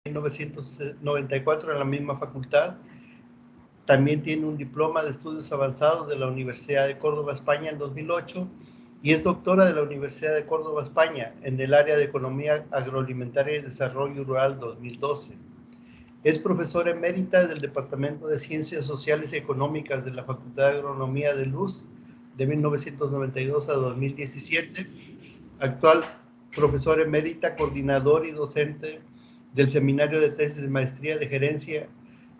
1994 en la misma facultad. También tiene un diploma de estudios avanzados de la Universidad de Córdoba, España, en 2008, y es doctora de la Universidad de Córdoba, España, en el área de Economía Agroalimentaria y Desarrollo Rural 2012. Es profesora emérita del Departamento de Ciencias Sociales y Económicas de la Facultad de Agronomía de Luz de 1992 a 2017. Actual profesora emérita, coordinador y docente del Seminario de Tesis de Maestría de Gerencia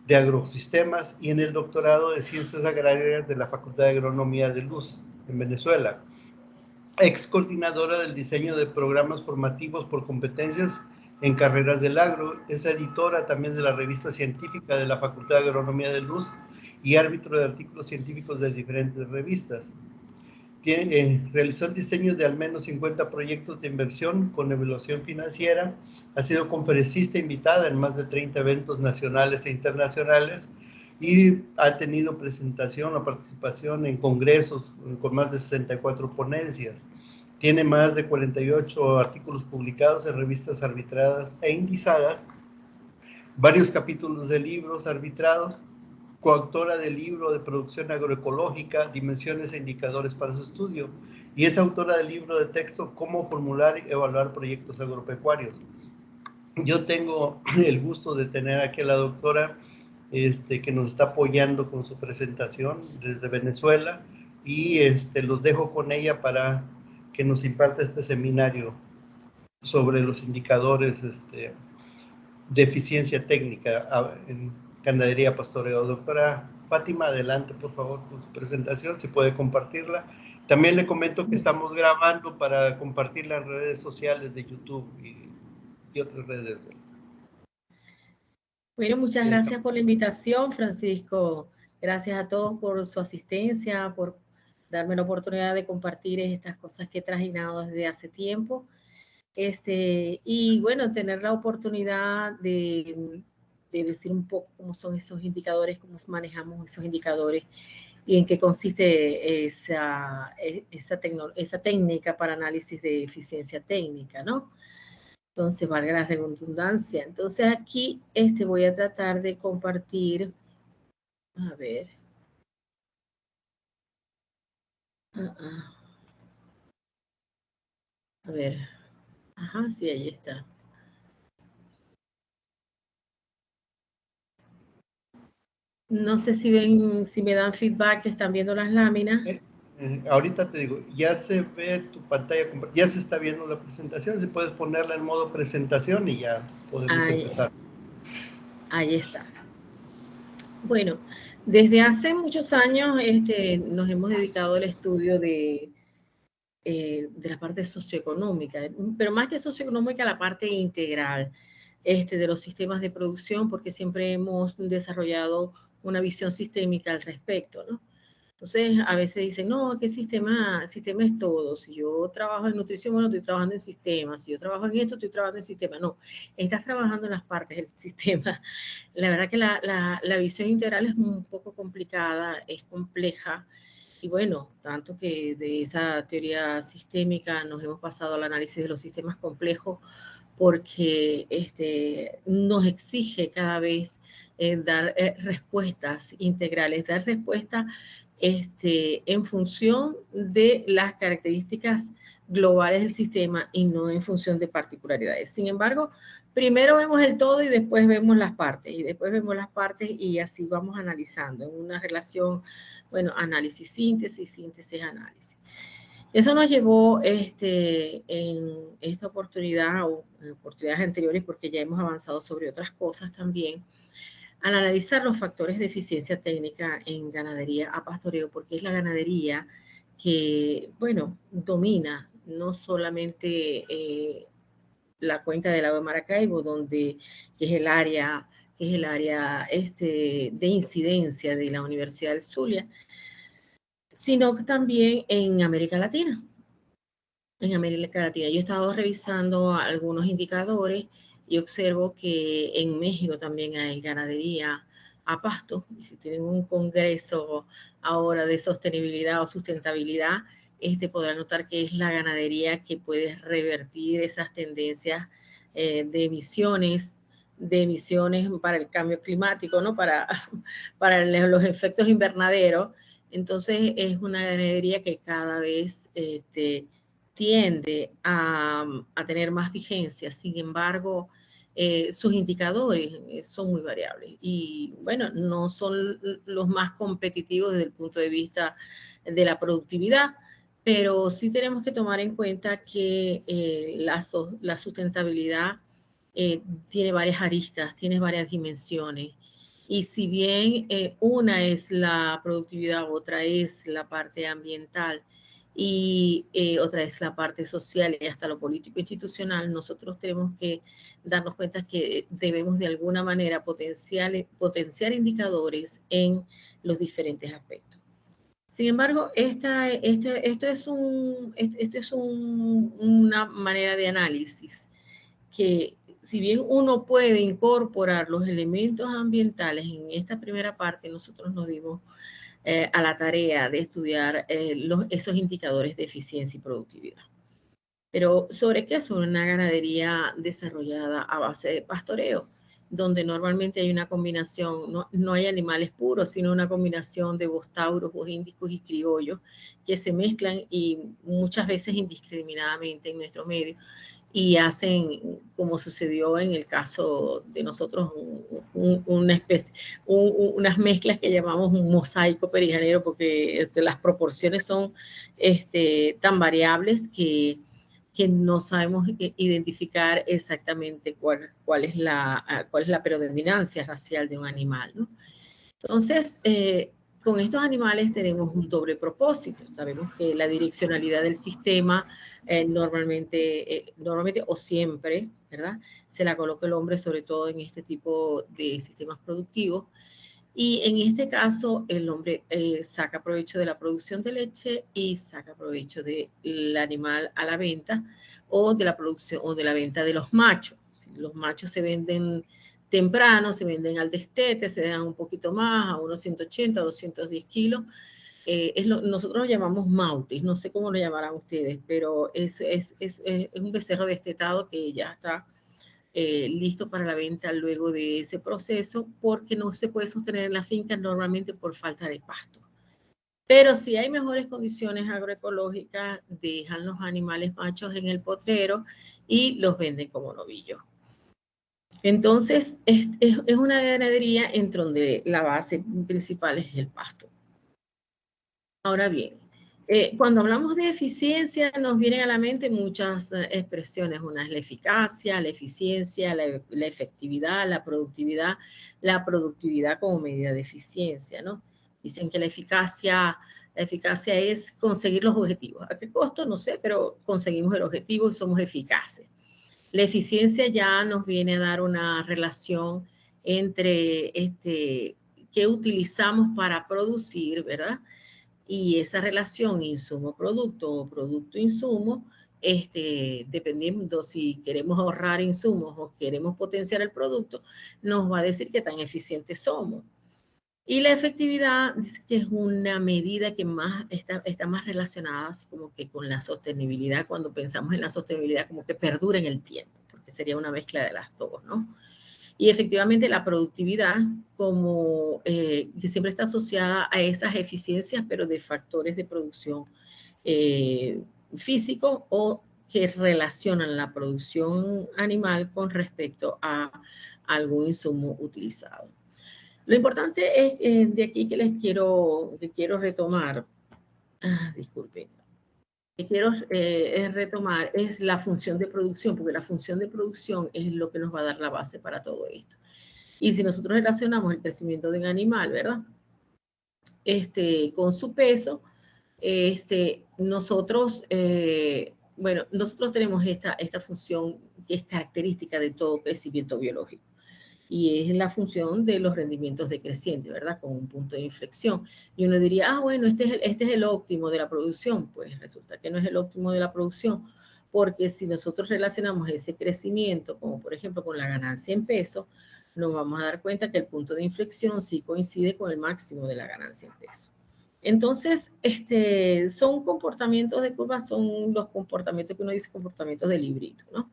de Agrosistemas y en el doctorado de Ciencias Agrarias de la Facultad de Agronomía de Luz en Venezuela. Ex coordinadora del diseño de programas formativos por competencias en carreras del agro. Es editora también de la revista científica de la Facultad de Agronomía de Luz y árbitro de artículos científicos de diferentes revistas. Realizó el diseño de al menos 50 proyectos de inversión con evaluación financiera. Ha sido conferencista invitada en más de 30 eventos nacionales e internacionales y ha tenido presentación o participación en congresos con más de 64 ponencias. Tiene más de 48 artículos publicados en revistas arbitradas e indizadas, varios capítulos de libros arbitrados, coautora del libro de producción agroecológica, dimensiones e indicadores para su estudio, y es autora del libro de texto Cómo formular y evaluar proyectos agropecuarios. Yo tengo el gusto de tener aquí a la doctora que nos está apoyando con su presentación desde Venezuela, y los dejo con ella para que nos imparta este seminario sobre los indicadores de eficiencia técnica en ganadería pastoreo. Doctora Fátima, adelante por favor con su presentación, si puede compartirla. También le comento que estamos grabando para compartirla en redes sociales de YouTube y otras redes. Bueno, muchas gracias por la invitación, Francisco. Gracias a todos por su asistencia, por darme la oportunidad de compartir estas cosas que he trajinado desde hace tiempo. Y bueno, tener la oportunidad de decir un poco cómo son esos indicadores, cómo manejamos esos indicadores y en qué consiste esa técnica para análisis de eficiencia técnica, ¿no? Entonces, valga la redundancia. Entonces, aquí voy a tratar de compartir, a ver. A ver. Ajá, sí, ahí está. No sé si me dan feedback, que están viendo las láminas. Ahorita te digo, ya se ve tu pantalla, ya se está viendo la presentación, si puedes ponerla en modo presentación y ya podemos empezar. Ahí está. Bueno, desde hace muchos años nos hemos dedicado al estudio de la parte socioeconómica, pero más que socioeconómica, la parte integral de los sistemas de producción, porque siempre hemos desarrollado una visión sistémica al respecto, ¿no? Entonces, a veces dicen, no, ¿qué sistema es todo? Si yo trabajo en nutrición, bueno, estoy trabajando en sistemas. Si yo trabajo en esto, estoy trabajando en sistemas. No, estás trabajando en las partes del sistema. La verdad que la visión integral es un poco complicada, es compleja. Y bueno, tanto que de esa teoría sistémica nos hemos pasado al análisis de los sistemas complejos, porque nos exige cada vez dar respuestas integrales, dar respuestas en función de las características globales del sistema y no en función de particularidades. Sin embargo, primero vemos el todo y después vemos las partes, y así vamos analizando en una relación, bueno, análisis, síntesis, análisis. Eso nos llevó en esta oportunidad o en oportunidades anteriores, porque ya hemos avanzado sobre otras cosas también, al analizar los factores de eficiencia técnica en ganadería a pastoreo, porque es la ganadería que, bueno, domina no solamente la cuenca del lago de Maracaibo, que es el área de incidencia de la Universidad del Zulia, sino también en América Latina. En América Latina. Yo he estado revisando algunos indicadores y observo que en México también hay ganadería a pasto, y si tienen un congreso ahora de sostenibilidad o sustentabilidad, podrán notar que es la ganadería que puede revertir esas tendencias de emisiones de emisiones para el cambio climático, ¿no? Para los efectos invernaderos. Entonces es una ganadería que cada vez tiende a tener más vigencia. Sin embargo, sus indicadores son muy variables y bueno, no son los más competitivos desde el punto de vista de la productividad, pero sí tenemos que tomar en cuenta que la sustentabilidad tiene varias aristas, tiene varias dimensiones. Y si bien una es la productividad, otra es la parte ambiental y otra es la parte social y hasta lo político institucional, nosotros tenemos que darnos cuenta que debemos de alguna manera potenciar indicadores en los diferentes aspectos. Sin embargo, esto es una manera de análisis que si bien uno puede incorporar los elementos ambientales en esta primera parte, nosotros nos dimos a la tarea de estudiar esos indicadores de eficiencia y productividad. Pero ¿sobre qué? Sobre una ganadería desarrollada a base de pastoreo, donde normalmente hay una combinación, no hay animales puros, sino una combinación de bostauros, bojindicos y criollos que se mezclan y muchas veces indiscriminadamente en nuestro medio y hacen, como sucedió en el caso de nosotros, una especie, unas mezclas que llamamos un mosaico perijanero, porque las proporciones son tan variables que no sabemos identificar exactamente cuál es la predominancia racial de un animal, ¿no? Entonces, con estos animales tenemos un doble propósito. Sabemos que la direccionalidad del sistema normalmente o siempre, ¿verdad? Se la coloca el hombre, sobre todo en este tipo de sistemas productivos. Y en este caso, el hombre saca provecho de la producción de leche y saca provecho del animal a la venta o de la producción o de la venta de los machos. Los machos se venden temprano, se venden al destete, se dejan un poquito más, a unos 180, 210 kilos. Nosotros lo llamamos mautis, no sé cómo lo llamarán ustedes, pero es un becerro destetado que ya está listo para la venta luego de ese proceso, porque no se puede sostener en la finca normalmente por falta de pasto. Pero si hay mejores condiciones agroecológicas, dejan los animales machos en el potrero y los venden como novillos. Entonces, es una ganadería en donde la base principal es el pasto. Ahora bien, cuando hablamos de eficiencia, nos vienen a la mente muchas expresiones. Una es la eficacia, la eficiencia, la efectividad, la productividad como medida de eficiencia, ¿no? Dicen que la eficacia es conseguir los objetivos. ¿A qué costo? No sé, pero conseguimos el objetivo y somos eficaces. La eficiencia ya nos viene a dar una relación entre qué utilizamos para producir, ¿verdad? Y esa relación insumo-producto o producto-insumo, dependiendo si queremos ahorrar insumos o queremos potenciar el producto, nos va a decir qué tan eficientes somos. Y la efectividad, que es una medida que más está más relacionada así como que con la sostenibilidad. Cuando pensamos en la sostenibilidad, como que perdura en el tiempo, porque sería una mezcla de las dos, ¿no? Y efectivamente la productividad, como que siempre está asociada a esas eficiencias, pero de factores de producción físicos o que relacionan la producción animal con respecto a algún insumo utilizado. Lo importante es de aquí que quiero retomar, disculpen, que quiero retomar es la función de producción, porque la función de producción es lo que nos va a dar la base para todo esto. Y si nosotros relacionamos el crecimiento de un animal, ¿verdad? Con su peso, nosotros tenemos esta función que es característica de todo crecimiento biológico. Y es la función de los rendimientos decrecientes, ¿verdad? Con un punto de inflexión. Y uno diría, bueno, este es el óptimo de la producción. Pues resulta que no es el óptimo de la producción, porque si nosotros relacionamos ese crecimiento, como por ejemplo con la ganancia en peso, nos vamos a dar cuenta que el punto de inflexión sí coincide con el máximo de la ganancia en peso. Entonces, son comportamientos de curva, son los comportamientos que uno dice comportamientos de librito, ¿no?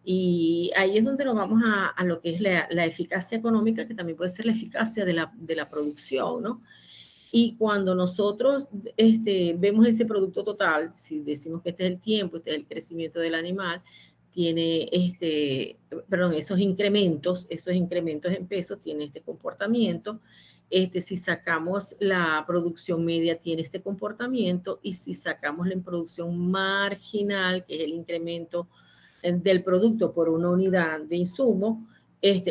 Y ahí es donde nos vamos a lo que es la eficacia económica, que también puede ser la eficacia de la producción, ¿no? Y cuando nosotros vemos ese producto total, si decimos que este es el tiempo, este es el crecimiento del animal, tiene esos incrementos en peso, tiene este comportamiento. Si sacamos la producción media, tiene este comportamiento, y si sacamos la producción marginal, que es el incremento del producto por una unidad de insumo,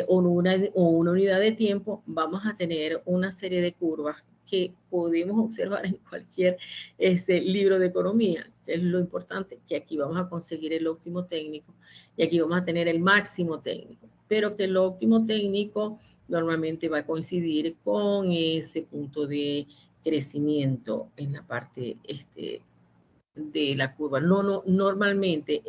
o una unidad de tiempo, vamos a tener una serie de curvas que podemos observar en cualquier libro de economía. Es lo importante, que aquí vamos a conseguir el óptimo técnico y aquí vamos a tener el máximo técnico, pero que el óptimo técnico normalmente va a coincidir con ese punto de crecimiento en la parte de la curva. Normalmente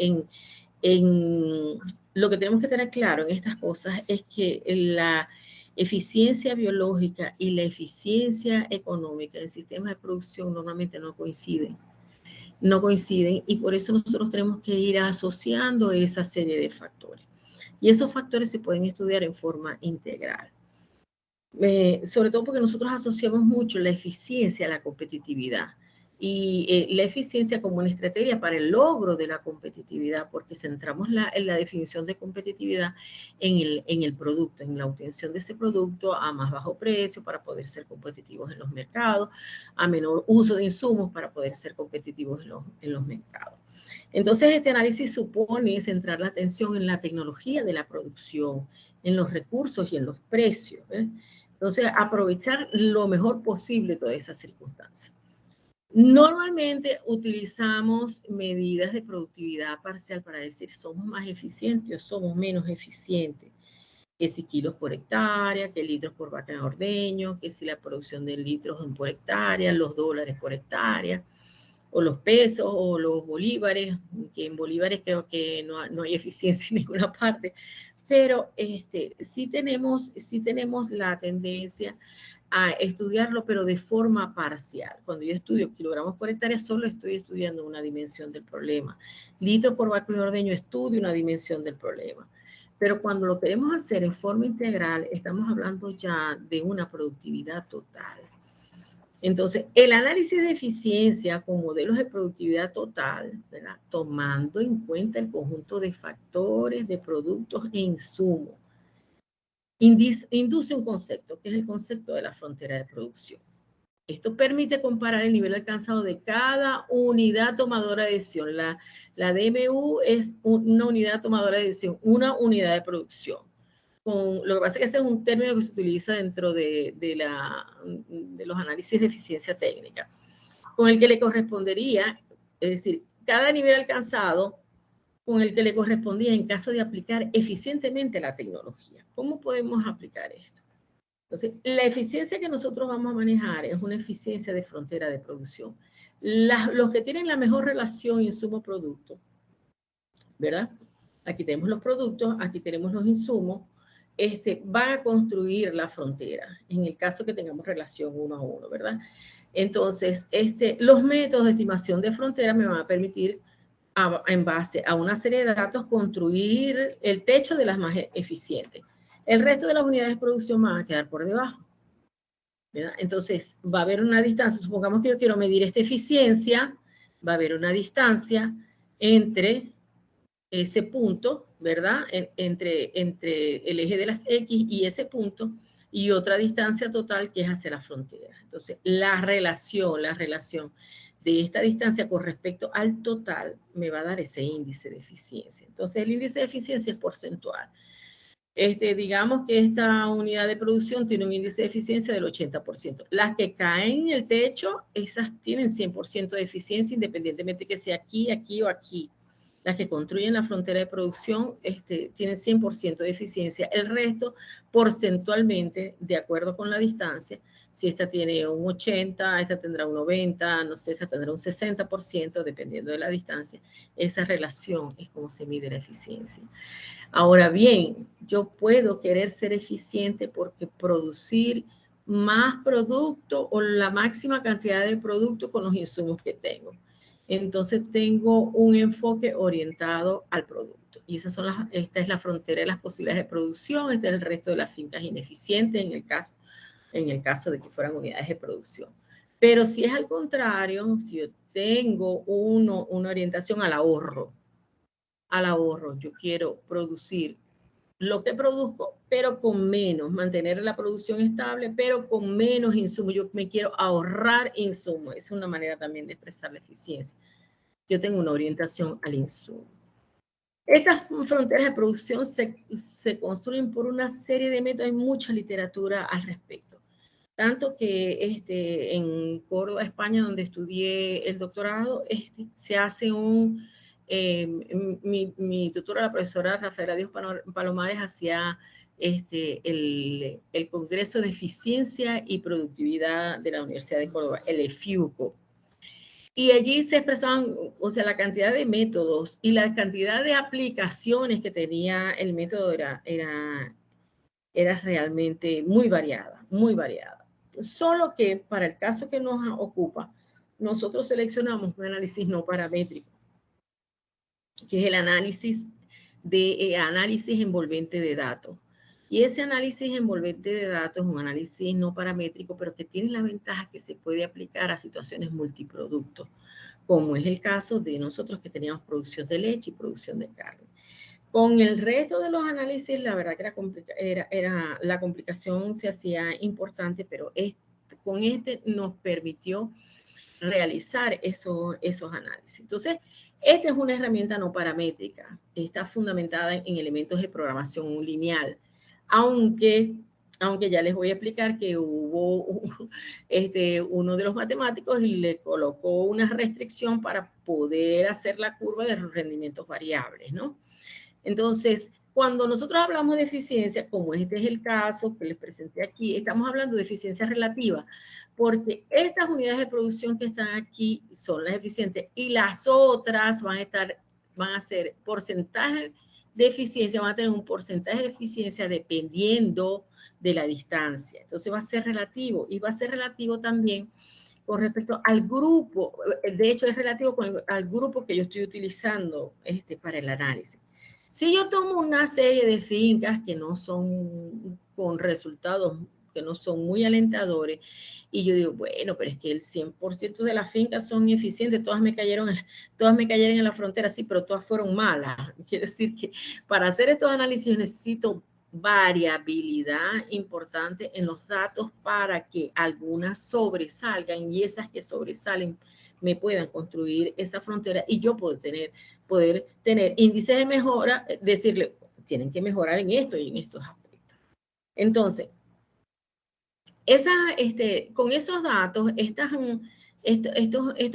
lo que tenemos que tener claro en estas cosas es que la eficiencia biológica y la eficiencia económica en sistemas de producción normalmente no coinciden. No coinciden, y por eso nosotros tenemos que ir asociando esa serie de factores. Y esos factores se pueden estudiar en forma integral. Sobre todo porque nosotros asociamos mucho la eficiencia a la competitividad, y la eficiencia como una estrategia para el logro de la competitividad, porque centramos en la definición de competitividad en el producto, en la obtención de ese producto a más bajo precio para poder ser competitivos en los mercados, a menor uso de insumos para poder ser competitivos en los mercados. Entonces, este análisis supone centrar la atención en la tecnología de la producción, en los recursos y en los precios, ¿eh? Entonces, aprovechar lo mejor posible todas esas circunstancias. Normalmente utilizamos medidas de productividad parcial para decir somos más eficientes o somos menos eficientes, que si kilos por hectárea, que litros por vaca en ordeño, que si la producción de litros por hectárea, los dólares por hectárea, o los pesos o los bolívares, que en bolívares creo que no hay eficiencia en ninguna parte, pero sí tenemos la tendencia a estudiarlo, pero de forma parcial. Cuando yo estudio kilogramos por hectárea, solo estoy estudiando una dimensión del problema. Litros por vaca y ordeño, estudio una dimensión del problema. Pero cuando lo queremos hacer en forma integral, estamos hablando ya de una productividad total. Entonces, el análisis de eficiencia con modelos de productividad total, ¿verdad?, tomando en cuenta el conjunto de factores, de productos e insumos, induce un concepto, que es el concepto de la frontera de producción. Esto permite comparar el nivel alcanzado de cada unidad tomadora de decisión. La DMU es una unidad tomadora de decisión, una unidad de producción. Lo que pasa es que ese es un término que se utiliza dentro de los análisis de eficiencia técnica, con el que le correspondería, es decir, cada nivel alcanzado con el que le correspondía en caso de aplicar eficientemente la tecnología. ¿Cómo podemos aplicar esto? Entonces, la eficiencia que nosotros vamos a manejar es una eficiencia de frontera de producción. Los que tienen la mejor relación insumo-producto, ¿verdad? Aquí tenemos los productos, aquí tenemos los insumos, van a construir la frontera, en el caso que tengamos relación 1 a 1, ¿verdad? Entonces, los métodos de estimación de frontera me van a permitir, en base a una serie de datos, construir el techo de las más eficientes. El resto de las unidades de producción van a quedar por debajo, ¿verdad? Entonces, va a haber una distancia, supongamos que yo quiero medir esta eficiencia, va a haber una distancia entre ese punto, ¿verdad?, entre el eje de las X y ese punto, y otra distancia total que es hacia la frontera. Entonces, la relación de esta distancia con respecto al total me va a dar ese índice de eficiencia. Entonces, el índice de eficiencia es porcentual. Digamos que esta unidad de producción tiene un índice de eficiencia del 80%. Las que caen en el techo, esas tienen 100% de eficiencia, independientemente que sea aquí, aquí o aquí. Las que construyen la frontera de producción tienen 100% de eficiencia. El resto, porcentualmente, de acuerdo con la distancia, si esta tiene un 80, esta tendrá un 90, no sé, esta tendrá un 60%, dependiendo de la distancia. Esa relación es como se mide la eficiencia. Ahora bien, yo puedo querer ser eficiente porque producir más producto o la máxima cantidad de producto con los insumos que tengo. Entonces tengo un enfoque orientado al producto. y esta es la frontera de las posibilidades de producción, este es el resto de las fincas ineficientes en el caso de que fueran unidades de producción. Pero si es al contrario, si yo tengo una orientación al ahorro, yo quiero producir lo que produzco, pero con menos, mantener la producción estable, pero con menos insumos. Yo me quiero ahorrar insumos. Es una manera también de expresar la eficiencia. Yo tengo una orientación al insumo. Estas fronteras de producción se construyen por una serie de métodos. Hay mucha literatura al respecto. Tanto que en Córdoba, España, donde estudié el doctorado, se hace mi tutora, la profesora Rafaela Díaz Palomares, hacía el Congreso de Eficiencia y Productividad de la Universidad de Córdoba, el EFIUCO. Y allí se expresaban, o sea, la cantidad de métodos y la cantidad de aplicaciones que tenía el método era realmente muy variada, muy variada. Solo que para el caso que nos ocupa, nosotros seleccionamos un análisis no paramétrico, que es el análisis envolvente de datos. Y ese análisis envolvente de datos es un análisis no paramétrico, pero que tiene la ventaja que se puede aplicar a situaciones multiproductos, como es el caso de nosotros que teníamos producción de leche y producción de carne. Con el resto de los análisis, la verdad que la complicación se hacía importante, pero con nos permitió realizar esos análisis. Entonces, esta es una herramienta no paramétrica, está fundamentada en elementos de programación lineal, aunque ya les voy a explicar que hubo uno de los matemáticos y le colocó una restricción para poder hacer la curva de los rendimientos variables, ¿no? Entonces, cuando nosotros hablamos de eficiencia, como este es el caso que les presenté aquí, estamos hablando de eficiencia relativa, porque estas unidades de producción que están aquí son las eficientes y las otras van a ser porcentaje de eficiencia, van a tener un porcentaje de eficiencia dependiendo de la distancia. Entonces va a ser relativo y va a ser relativo también con respecto al grupo. De hecho, es relativo al grupo que yo estoy utilizando para el análisis. Si yo tomo una serie de fincas que no son con resultados que no son muy alentadores, y yo digo, bueno, pero es que el 100% de las fincas son eficientes, todas me cayeron en la frontera, sí, pero todas fueron malas. Quiere decir que para hacer estos análisis necesito variabilidad importante en los datos para que algunas sobresalgan y esas que sobresalen me puedan construir esa frontera y yo poder tener índices de mejora, decirle, tienen que mejorar en esto y en estos aspectos. Entonces, con esos datos, estos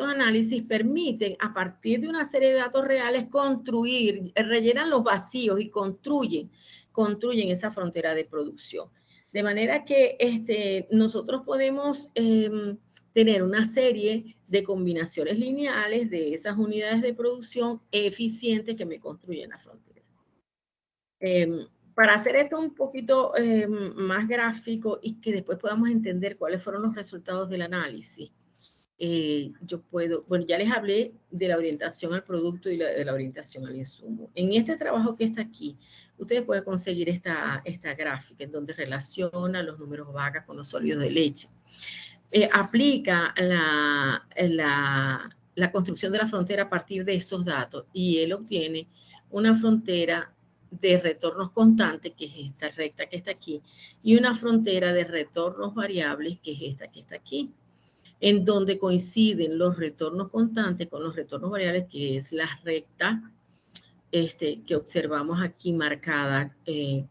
análisis permiten, a partir de una serie de datos reales, rellenan los vacíos y construyen esa frontera de producción. De manera que nosotros podemos tener una serie de combinaciones lineales de esas unidades de producción eficientes que me construyen la frontera. Para hacer esto un poquito más gráfico y que después podamos entender cuáles fueron los resultados del análisis, ya les hablé de la orientación al producto y de la orientación al insumo. En este trabajo que está aquí, ustedes pueden conseguir esta gráfica en donde relaciona los números vacas con los sólidos de leche. Aplica la construcción de la frontera a partir de esos datos y él obtiene una frontera de retornos constantes, que es esta recta que está aquí, y una frontera de retornos variables, que es esta que está aquí, en donde coinciden los retornos constantes con los retornos variables, que es la recta que observamos aquí marcada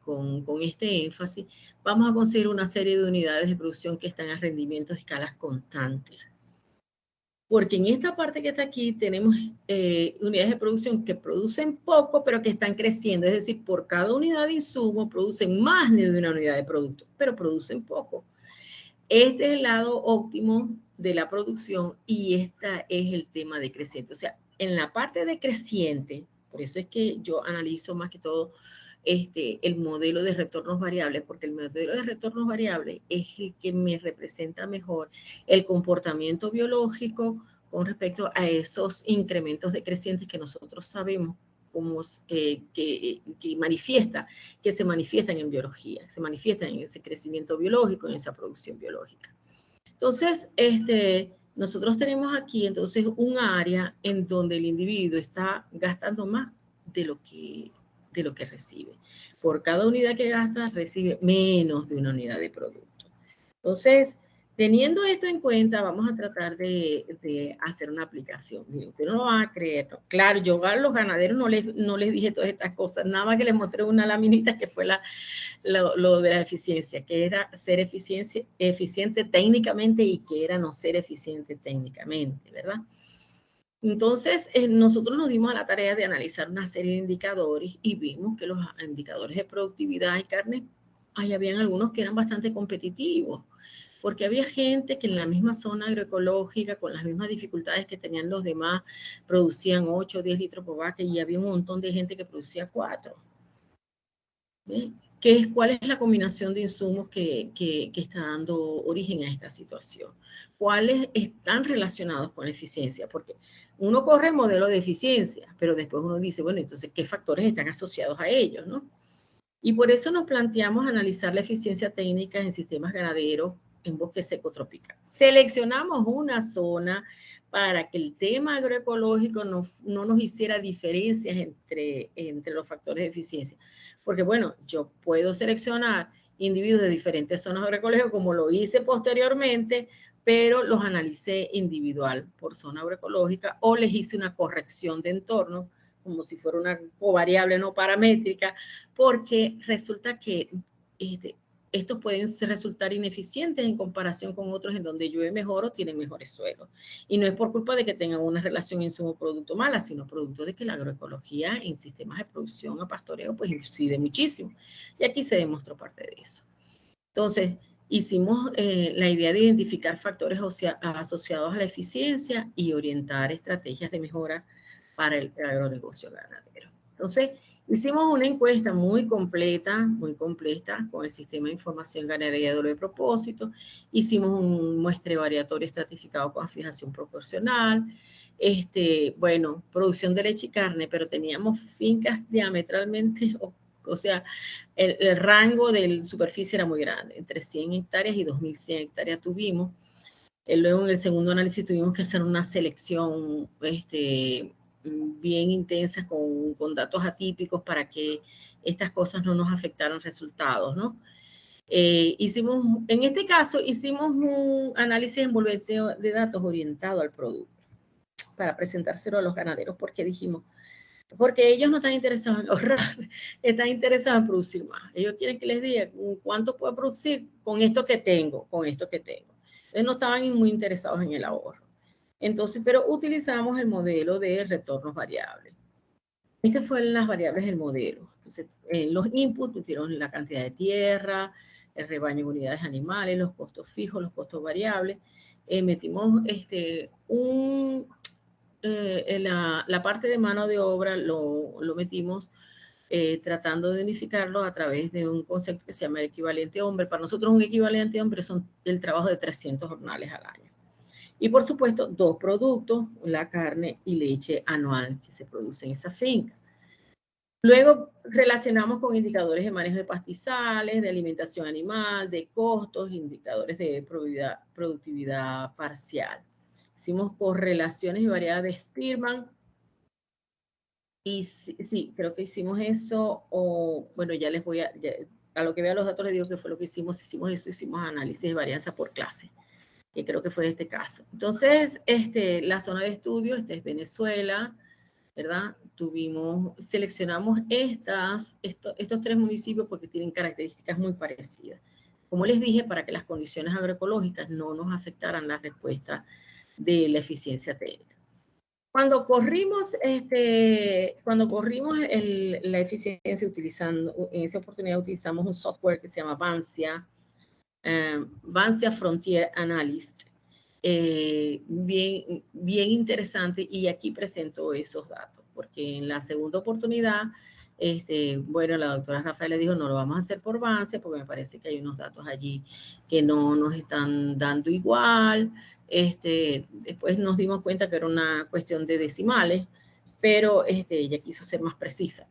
con este énfasis. Vamos a conseguir una serie de unidades de producción que están a rendimientos de escalas constantes. Porque en esta parte que está aquí tenemos unidades de producción que producen poco, pero que están creciendo. Es decir, por cada unidad de insumo producen más de una unidad de producto, pero producen poco. Este es el lado óptimo de la producción y este es el tema decreciente. O sea, en la parte decreciente, por eso es que yo analizo más que todo el modelo de retornos variables, porque el modelo de retornos variables es el que me representa mejor el comportamiento biológico con respecto a esos incrementos decrecientes que nosotros sabemos que se manifiestan en biología, que se manifiestan en ese crecimiento biológico, en esa producción biológica. Entonces, nosotros tenemos aquí entonces un área en donde el individuo está gastando más de lo que recibe. Por cada unidad que gasta, recibe menos de una unidad de producto. Entonces, teniendo esto en cuenta, vamos a tratar de hacer una aplicación. Miren, ustedes no lo van a creer, ¿no? Claro, yo a los ganaderos no les dije todas estas cosas, nada más que les mostré una laminita que fue lo de la eficiencia, que era ser eficiente técnicamente y que era no ser eficiente técnicamente, ¿verdad? Entonces, nosotros nos dimos a la tarea de analizar una serie de indicadores y vimos que los indicadores de productividad y carne, ahí habían algunos que eran bastante competitivos, porque había gente que en la misma zona agroecológica, con las mismas dificultades que tenían los demás, producían 8 o 10 litros por vaca y había un montón de gente que producía 4. ¿Ven? ¿Cuál es la combinación de insumos que está dando origen a esta situación? ¿Cuáles están relacionados con la eficiencia? Porque uno corre el modelo de eficiencia, pero después uno dice, bueno, entonces, ¿qué factores están asociados a ellos, no? Y por eso nos planteamos analizar la eficiencia técnica en sistemas ganaderos en bosque seco tropical. Seleccionamos una zona para que el tema agroecológico no nos hiciera diferencias entre los factores de eficiencia. Porque, bueno, yo puedo seleccionar individuos de diferentes zonas agroecológicas, como lo hice posteriormente, pero los analicé individual por zona agroecológica o les hice una corrección de entorno, como si fuera una covariable no paramétrica, porque resulta que estos pueden resultar ineficientes en comparación con otros en donde llueve mejor o tienen mejores suelos. Y no es por culpa de que tengan una relación insumo-producto mala, sino producto de que la agroecología en sistemas de producción a pastoreo pues incide muchísimo. Y aquí se demostró parte de eso. Entonces, hicimos la idea de identificar factores asociados a la eficiencia y orientar estrategias de mejora para el agronegocio ganadero. Entonces, hicimos una encuesta muy completa con el sistema de información ganadera de doble propósito. Hicimos un muestreo variatorio estratificado con fijación proporcional. Bueno, producción de leche y carne, pero teníamos fincas diametralmente, o sea, el rango de superficie era muy grande, entre 100 hectáreas y 2.100 hectáreas tuvimos. Luego en el segundo análisis tuvimos que hacer una selección bien intensa con datos atípicos para que estas cosas no nos afectaran resultados, ¿no? En este caso, hicimos un análisis envolvente de datos orientado al producto para presentárselo a los ganaderos porque dijimos, porque ellos no están interesados en ahorrar, están interesados en producir más. Ellos quieren que les diga cuánto puedo producir con esto que tengo, Ellos no estaban muy interesados en el ahorro. Entonces, pero utilizamos el modelo de retornos variables. Estas fueron las variables del modelo. Entonces, los inputs pusieron la cantidad de tierra, el rebaño en unidades animales, los costos fijos, los costos variables. Metimos la parte de mano de obra lo metimos tratando de unificarlo a través de un concepto que se llama el equivalente hombre. Para nosotros un equivalente hombre son el trabajo de 300 jornales al año. Y por supuesto, 2 productos, la carne y leche anual que se produce en esa finca. Luego relacionamos con indicadores de manejo de pastizales, de alimentación animal, de costos, indicadores de productividad parcial. Hicimos correlaciones y variadas de Spearman. Y sí, creo que hicimos eso. Bueno, ya les voy a lo que vea los datos les digo que fue lo que hicimos. Hicimos análisis de varianza por clase, que creo que fue este caso. Entonces, la zona de estudio, es Venezuela, ¿verdad? Seleccionamos estos 3 municipios porque tienen características muy parecidas. Como les dije, para que las condiciones agroecológicas no nos afectaran la respuesta de la eficiencia técnica. Cuando corrimos la eficiencia en esa oportunidad utilizamos un software que se llama Vancia Frontier Analyst. Bien interesante, y aquí presento esos datos, porque en la segunda oportunidad, bueno, la doctora Rafaela dijo, no lo vamos a hacer por Vancia, porque me parece que hay unos datos allí que no nos están dando igual. Después nos dimos cuenta que era una cuestión de decimales, pero ella quiso ser más precisa.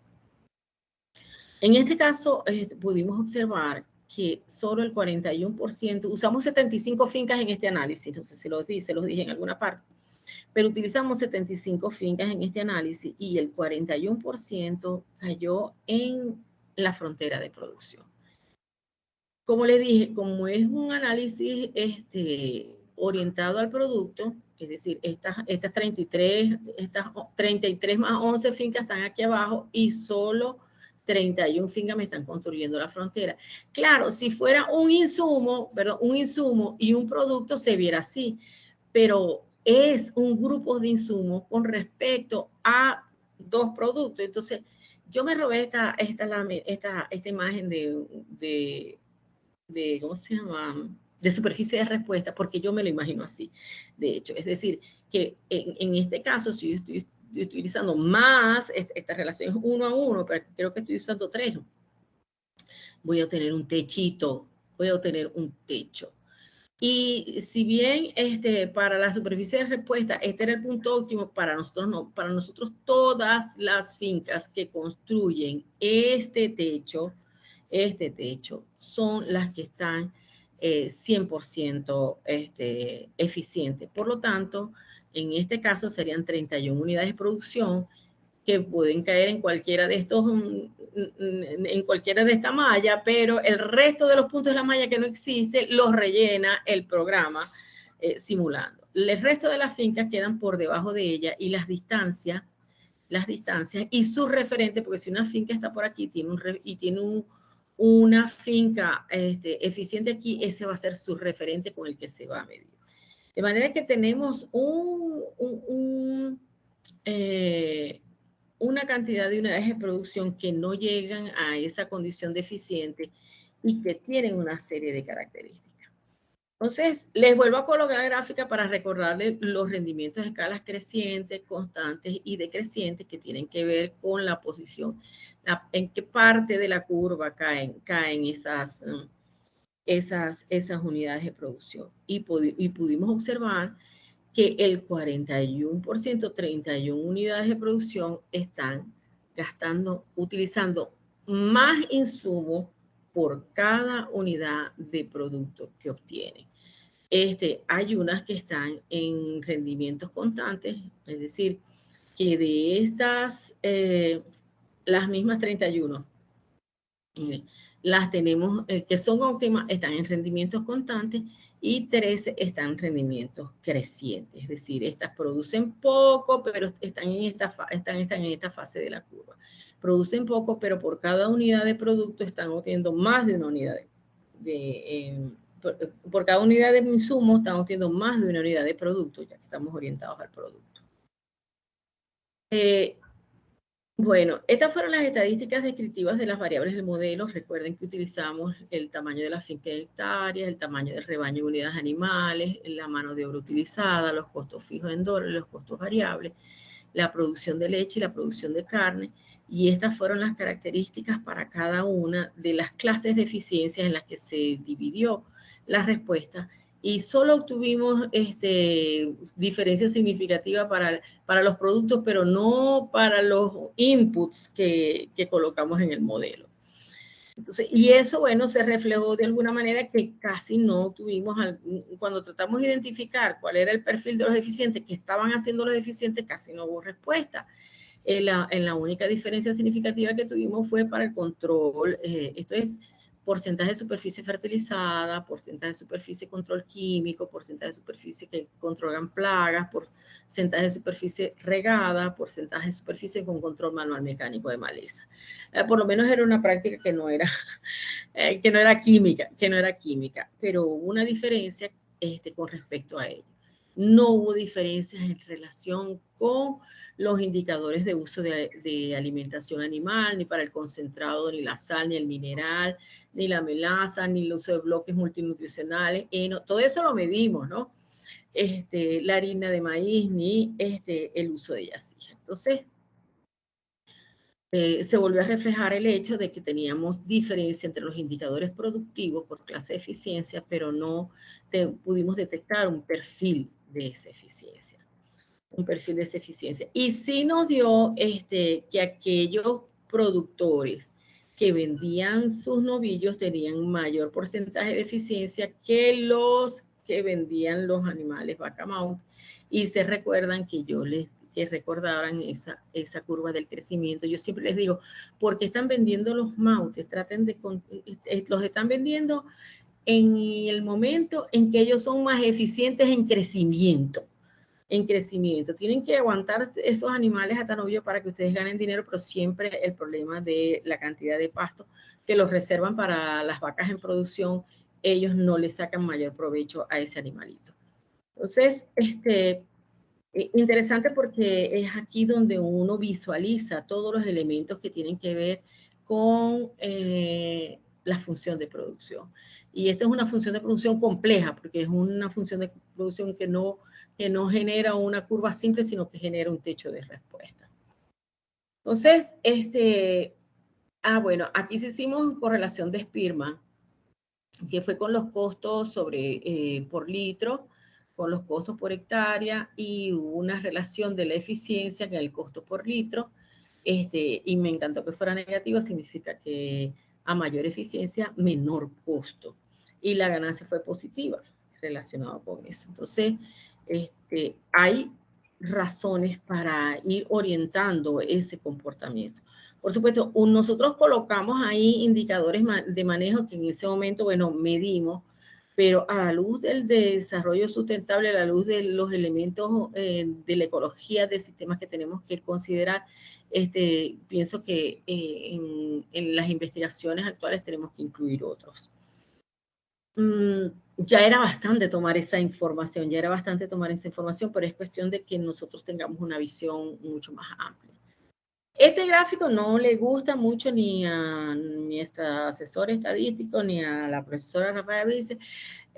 En este caso, pudimos observar que solo el 41%, usamos 75 fincas en este análisis, no sé si se los dije en alguna parte, pero utilizamos 75 fincas en este análisis y el 41% cayó en la frontera de producción. Como le dije, como es un análisis orientado al producto, es decir, estas 33 más 11 fincas están aquí abajo y solo 31 fincas me están construyendo la frontera. Claro, si fuera un insumo, perdón, un insumo y un producto se viera así, pero es un grupo de insumos con respecto a dos productos. Entonces, yo me robé esta imagen de ¿cómo se llama? De superficie de respuesta, porque yo me lo imagino así, de hecho. Es decir, que en este caso, si yo estoy utilizando más, esta relación es 1 a 1, pero creo que estoy usando 3, voy a obtener un techito, voy a obtener un techo. Y si bien para la superficie de respuesta, este era el punto óptimo, para nosotros no, para nosotros todas las fincas que construyen este techo son las que están 100% eficientes. Por lo tanto, en este caso serían 31 unidades de producción que pueden caer en cualquiera de en cualquiera de esta malla, pero el resto de los puntos de la malla que no existe los rellena el programa simulando. El resto de las fincas quedan por debajo de ella y las distancias y su referente, porque si una finca está por aquí tiene una finca eficiente aquí, ese va a ser su referente con el que se va a medir. De manera que tenemos una cantidad de unidades de producción que no llegan a esa condición deficiente y que tienen una serie de características. Entonces, les vuelvo a colocar la gráfica para recordarles los rendimientos de escalas crecientes, constantes y decrecientes que tienen que ver con la posición, en qué parte de la curva caen esas unidades de producción. Y pudimos observar que el 41%, 31 unidades de producción, están utilizando más insumos por cada unidad de producto que obtienen. Hay unas que están en rendimientos constantes, es decir, que de estas, las mismas 31, las tenemos que son óptimas, están en rendimientos constantes y 13 están en rendimientos crecientes. Es decir, estas producen poco, pero están en esta fase de la curva. Producen poco, pero por cada unidad de producto están obteniendo más de una unidad por cada unidad de insumo están obteniendo más de una unidad de producto, ya que estamos orientados al producto. Bueno, estas fueron las estadísticas descriptivas de las variables del modelo. Recuerden que utilizamos el tamaño de la finca en hectáreas, el tamaño del rebaño de unidades animales, la mano de obra utilizada, los costos fijos en dólares, los costos variables, la producción de leche y la producción de carne. Y estas fueron las características para cada una de las clases de eficiencia en las que se dividió la respuesta. Y solo obtuvimos diferencia significativa para los productos, pero no para los inputs que colocamos en el modelo. Entonces, y eso, bueno, se reflejó de alguna manera que casi no tuvimos, cuando tratamos de identificar cuál era el perfil de los eficientes que estaban haciendo los eficientes, casi no hubo respuesta. En la única diferencia significativa que tuvimos fue para el control, esto es porcentaje de superficie fertilizada, porcentaje de superficie control químico, porcentaje de superficie que controlan plagas, porcentaje de superficie regada, porcentaje de superficie con control manual mecánico de maleza. Por lo menos era una práctica que no era, que no era química, pero hubo una diferencia con respecto a ello. No hubo diferencias en relación con los indicadores de uso de alimentación animal, ni para el concentrado, ni la sal, ni el mineral, ni la melaza, ni el uso de bloques multinutricionales. Todo eso lo medimos, ¿no? La harina de maíz, ni el uso de yacijas. Entonces, se volvió a reflejar el hecho de que teníamos diferencia entre los indicadores productivos por clase de eficiencia, pero no pudimos detectar un perfil de esa eficiencia. un perfil de esa eficiencia. Y sí nos dio que aquellos productores que vendían sus novillos tenían mayor porcentaje de eficiencia que los que vendían los animales vaca mount. Y se recuerdan que yo les que recordaran esa curva del crecimiento. Yo siempre les digo, ¿por qué están vendiendo los mounts? Traten de, los están vendiendo en el momento en que ellos son más eficientes en crecimiento. Tienen que aguantar esos animales hasta novillo para que ustedes ganen dinero, pero siempre el problema de la cantidad de pasto que los reservan para las vacas en producción, ellos no le sacan mayor provecho a ese animalito. Entonces, interesante porque es aquí donde uno visualiza todos los elementos que tienen que ver con la función de producción. Y esta es una función de producción compleja, porque es una función de producción que no genera una curva simple, sino que genera un techo de respuesta. Entonces, bueno, aquí sí hicimos correlación de Spearman, que fue con los costos por litro, con los costos por hectárea, y hubo una relación de la eficiencia en el costo por litro, y me encantó que fuera negativo, significa que a mayor eficiencia, menor costo, y la ganancia fue positiva relacionada con eso. Entonces, hay razones para ir orientando ese comportamiento. Por supuesto, nosotros colocamos ahí indicadores de manejo que en ese momento, bueno, medimos, pero a la luz del desarrollo sustentable, a la luz de los elementos de la ecología de sistemas que tenemos que considerar, pienso que en las investigaciones actuales tenemos que incluir otros. Ya era bastante tomar esa información, pero es cuestión de que nosotros tengamos una visión mucho más amplia. Este gráfico no le gusta mucho ni a nuestra asesora estadístico, ni a la profesora Rafaela Vice.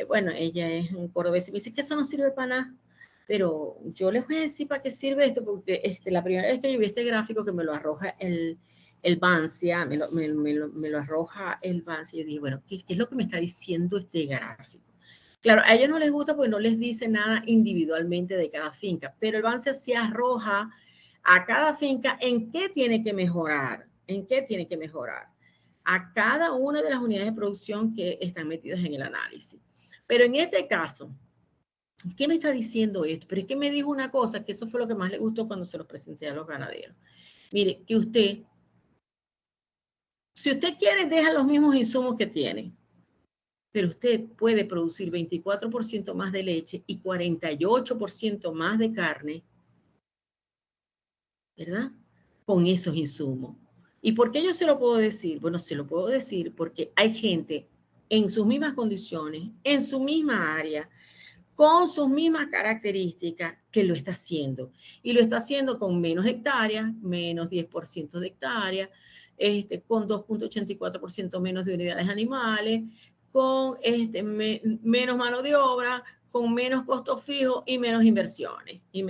Bueno, ella es un cordobés y me dice que eso no sirve para nada. Pero yo les voy a decir para qué sirve esto, porque la primera vez que yo vi este gráfico que me lo arroja el Bancia, me lo arroja el Bancia, yo dije, bueno, ¿qué es lo que me está diciendo este gráfico? Claro, a ellos no les gusta porque no les dice nada individualmente de cada finca, pero el Bancia sí arroja a cada finca en qué tiene que mejorar, a cada una de las unidades de producción que están metidas en el análisis. Pero en este caso, ¿qué me está diciendo esto? Pero es que me dijo una cosa, que eso fue lo que más le gustó cuando se los presenté a los ganaderos. Mire, que si usted quiere, deja los mismos insumos que tiene, pero usted puede producir 24% más de leche y 48% más de carne, ¿verdad? Con esos insumos. ¿Y por qué yo se lo puedo decir? Bueno, se lo puedo decir porque hay gente en sus mismas condiciones, en su misma área, con sus mismas características, que lo está haciendo. Y lo está haciendo con menos hectáreas, menos 10% de hectáreas, con 2.84% menos de unidades animales, con menos mano de obra, con menos costos fijos y menos inversiones, y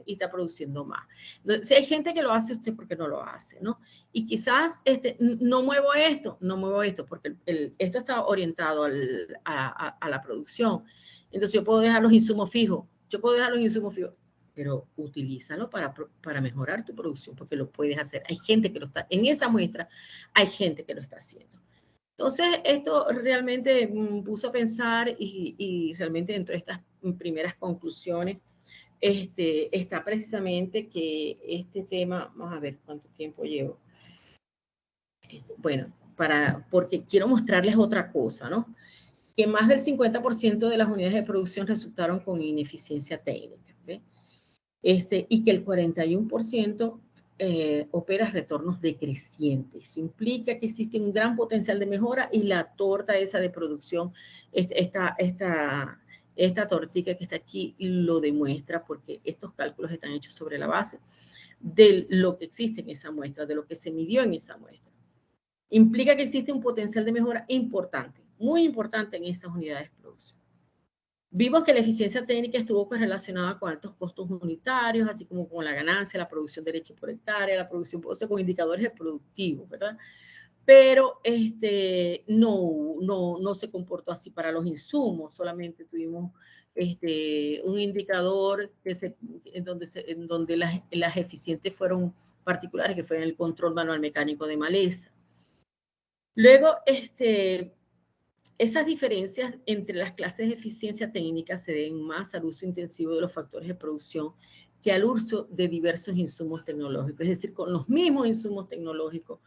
está produciendo más. Entonces, si hay gente que lo hace, usted porque no lo hace, ¿no? Y quizás no muevo esto, porque esto está orientado a la producción. Entonces yo puedo dejar los insumos fijos, pero utilízalo para mejorar tu producción, porque lo puedes hacer. Hay gente que lo está, en esa muestra hay gente que lo está haciendo. Entonces, esto realmente puso a pensar y realmente dentro de estas primeras conclusiones está precisamente que este tema, vamos a ver cuánto tiempo llevo. Bueno, porque quiero mostrarles otra cosa, ¿no? Que más del 50% de las unidades de producción resultaron con ineficiencia técnica, ¿ve? Y que el 41% opera retornos decrecientes. Eso implica que existe un gran potencial de mejora y la torta esa de producción, esta tortica que está aquí lo demuestra, porque estos cálculos están hechos sobre la base de lo que existe en esa muestra, de lo que se midió en esa muestra. Implica que existe un potencial de mejora importante, muy importante en esas unidades de producción. Vimos que la eficiencia técnica estuvo correlacionada con altos costos unitarios, así como con la ganancia, la producción de leche por hectárea, la producción, o sea, con indicadores productivos, ¿verdad? pero no se comportó así para los insumos, solamente tuvimos un indicador en donde las eficientes fueron particulares, que fue en el control manual mecánico de maleza. Luego, esas diferencias entre las clases de eficiencia técnica se deben más al uso intensivo de los factores de producción que al uso de diversos insumos tecnológicos, es decir, con los mismos insumos tecnológicos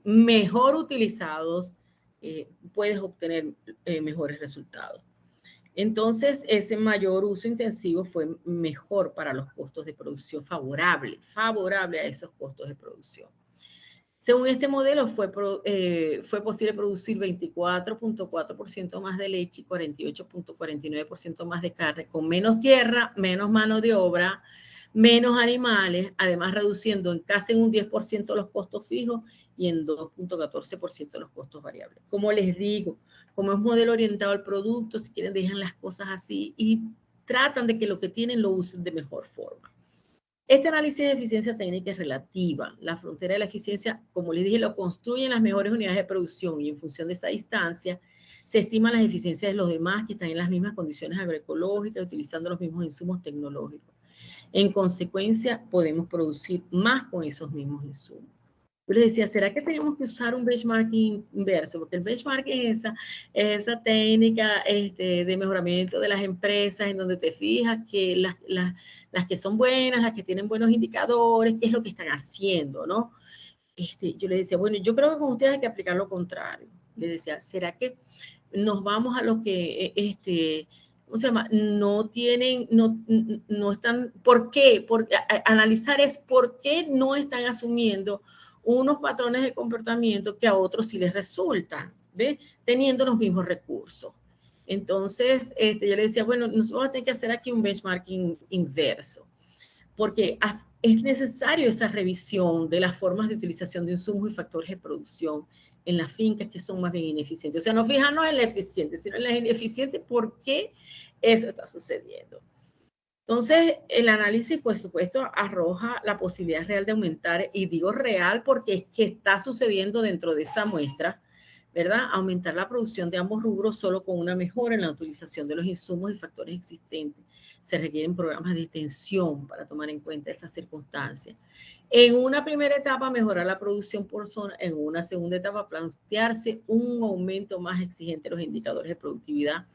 mejor utilizados, puedes obtener mejores resultados. Entonces, ese mayor uso intensivo fue mejor para los costos de producción, favorable a esos costos de producción. Según este modelo, fue posible producir 24.4% más de leche y 48.49% más de carne, con menos tierra, menos mano de obra, menos animales, además reduciendo casi en un 10% los costos fijos y en 2.14% los costos variables. Como les digo, como es modelo orientado al producto, si quieren dejan las cosas así y tratan de que lo que tienen lo usen de mejor forma. Este análisis de eficiencia técnica es relativa. La frontera de la eficiencia, como les dije, lo construyen las mejores unidades de producción y en función de esta distancia se estiman las eficiencias de los demás que están en las mismas condiciones agroecológicas, utilizando los mismos insumos tecnológicos. En consecuencia, podemos producir más con esos mismos insumos. Yo les decía, ¿será que tenemos que usar un benchmarking inverso? Porque el benchmarking es esa técnica de mejoramiento de las empresas en donde te fijas que las que son buenas, las que tienen buenos indicadores, qué es lo que están haciendo, ¿no? Yo les decía, bueno, yo creo que con ustedes hay que aplicar lo contrario. Les decía, ¿será que nos vamos a los que, ¿cómo se llama? No están, ¿por qué? Analizar es por qué no están asumiendo unos patrones de comportamiento que a otros sí les resultan, ¿ves? Teniendo los mismos recursos. Entonces, yo le decía, bueno, nosotros vamos a tener que hacer aquí un benchmarking inverso, porque es necesario esa revisión de las formas de utilización de insumos y factores de producción en las fincas que son más bien ineficientes. O sea, no fijarnos en la eficiente, sino en la ineficiente, ¿por qué eso está sucediendo? Entonces, el análisis, por supuesto, arroja la posibilidad real de aumentar, y digo real porque es que está sucediendo dentro de esa muestra, ¿verdad? Aumentar la producción de ambos rubros solo con una mejora en la utilización de los insumos y factores existentes. Se requieren programas de extensión para tomar en cuenta estas circunstancias. En una primera etapa, mejorar la producción por zona. En una segunda etapa, plantearse un aumento más exigente de los indicadores de productividad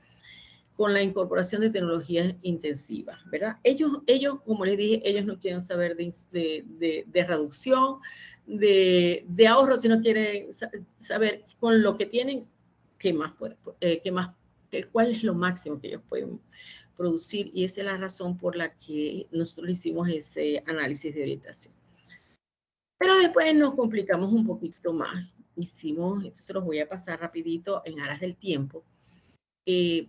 con la incorporación de tecnologías intensivas, ¿verdad? Ellos, como les dije, ellos no quieren saber de reducción, de ahorro, sino quieren saber con lo que tienen, cuál es lo máximo que ellos pueden producir, y esa es la razón por la que nosotros hicimos ese análisis de orientación. Pero después nos complicamos un poquito más. Esto se los voy a pasar rapidito en aras del tiempo.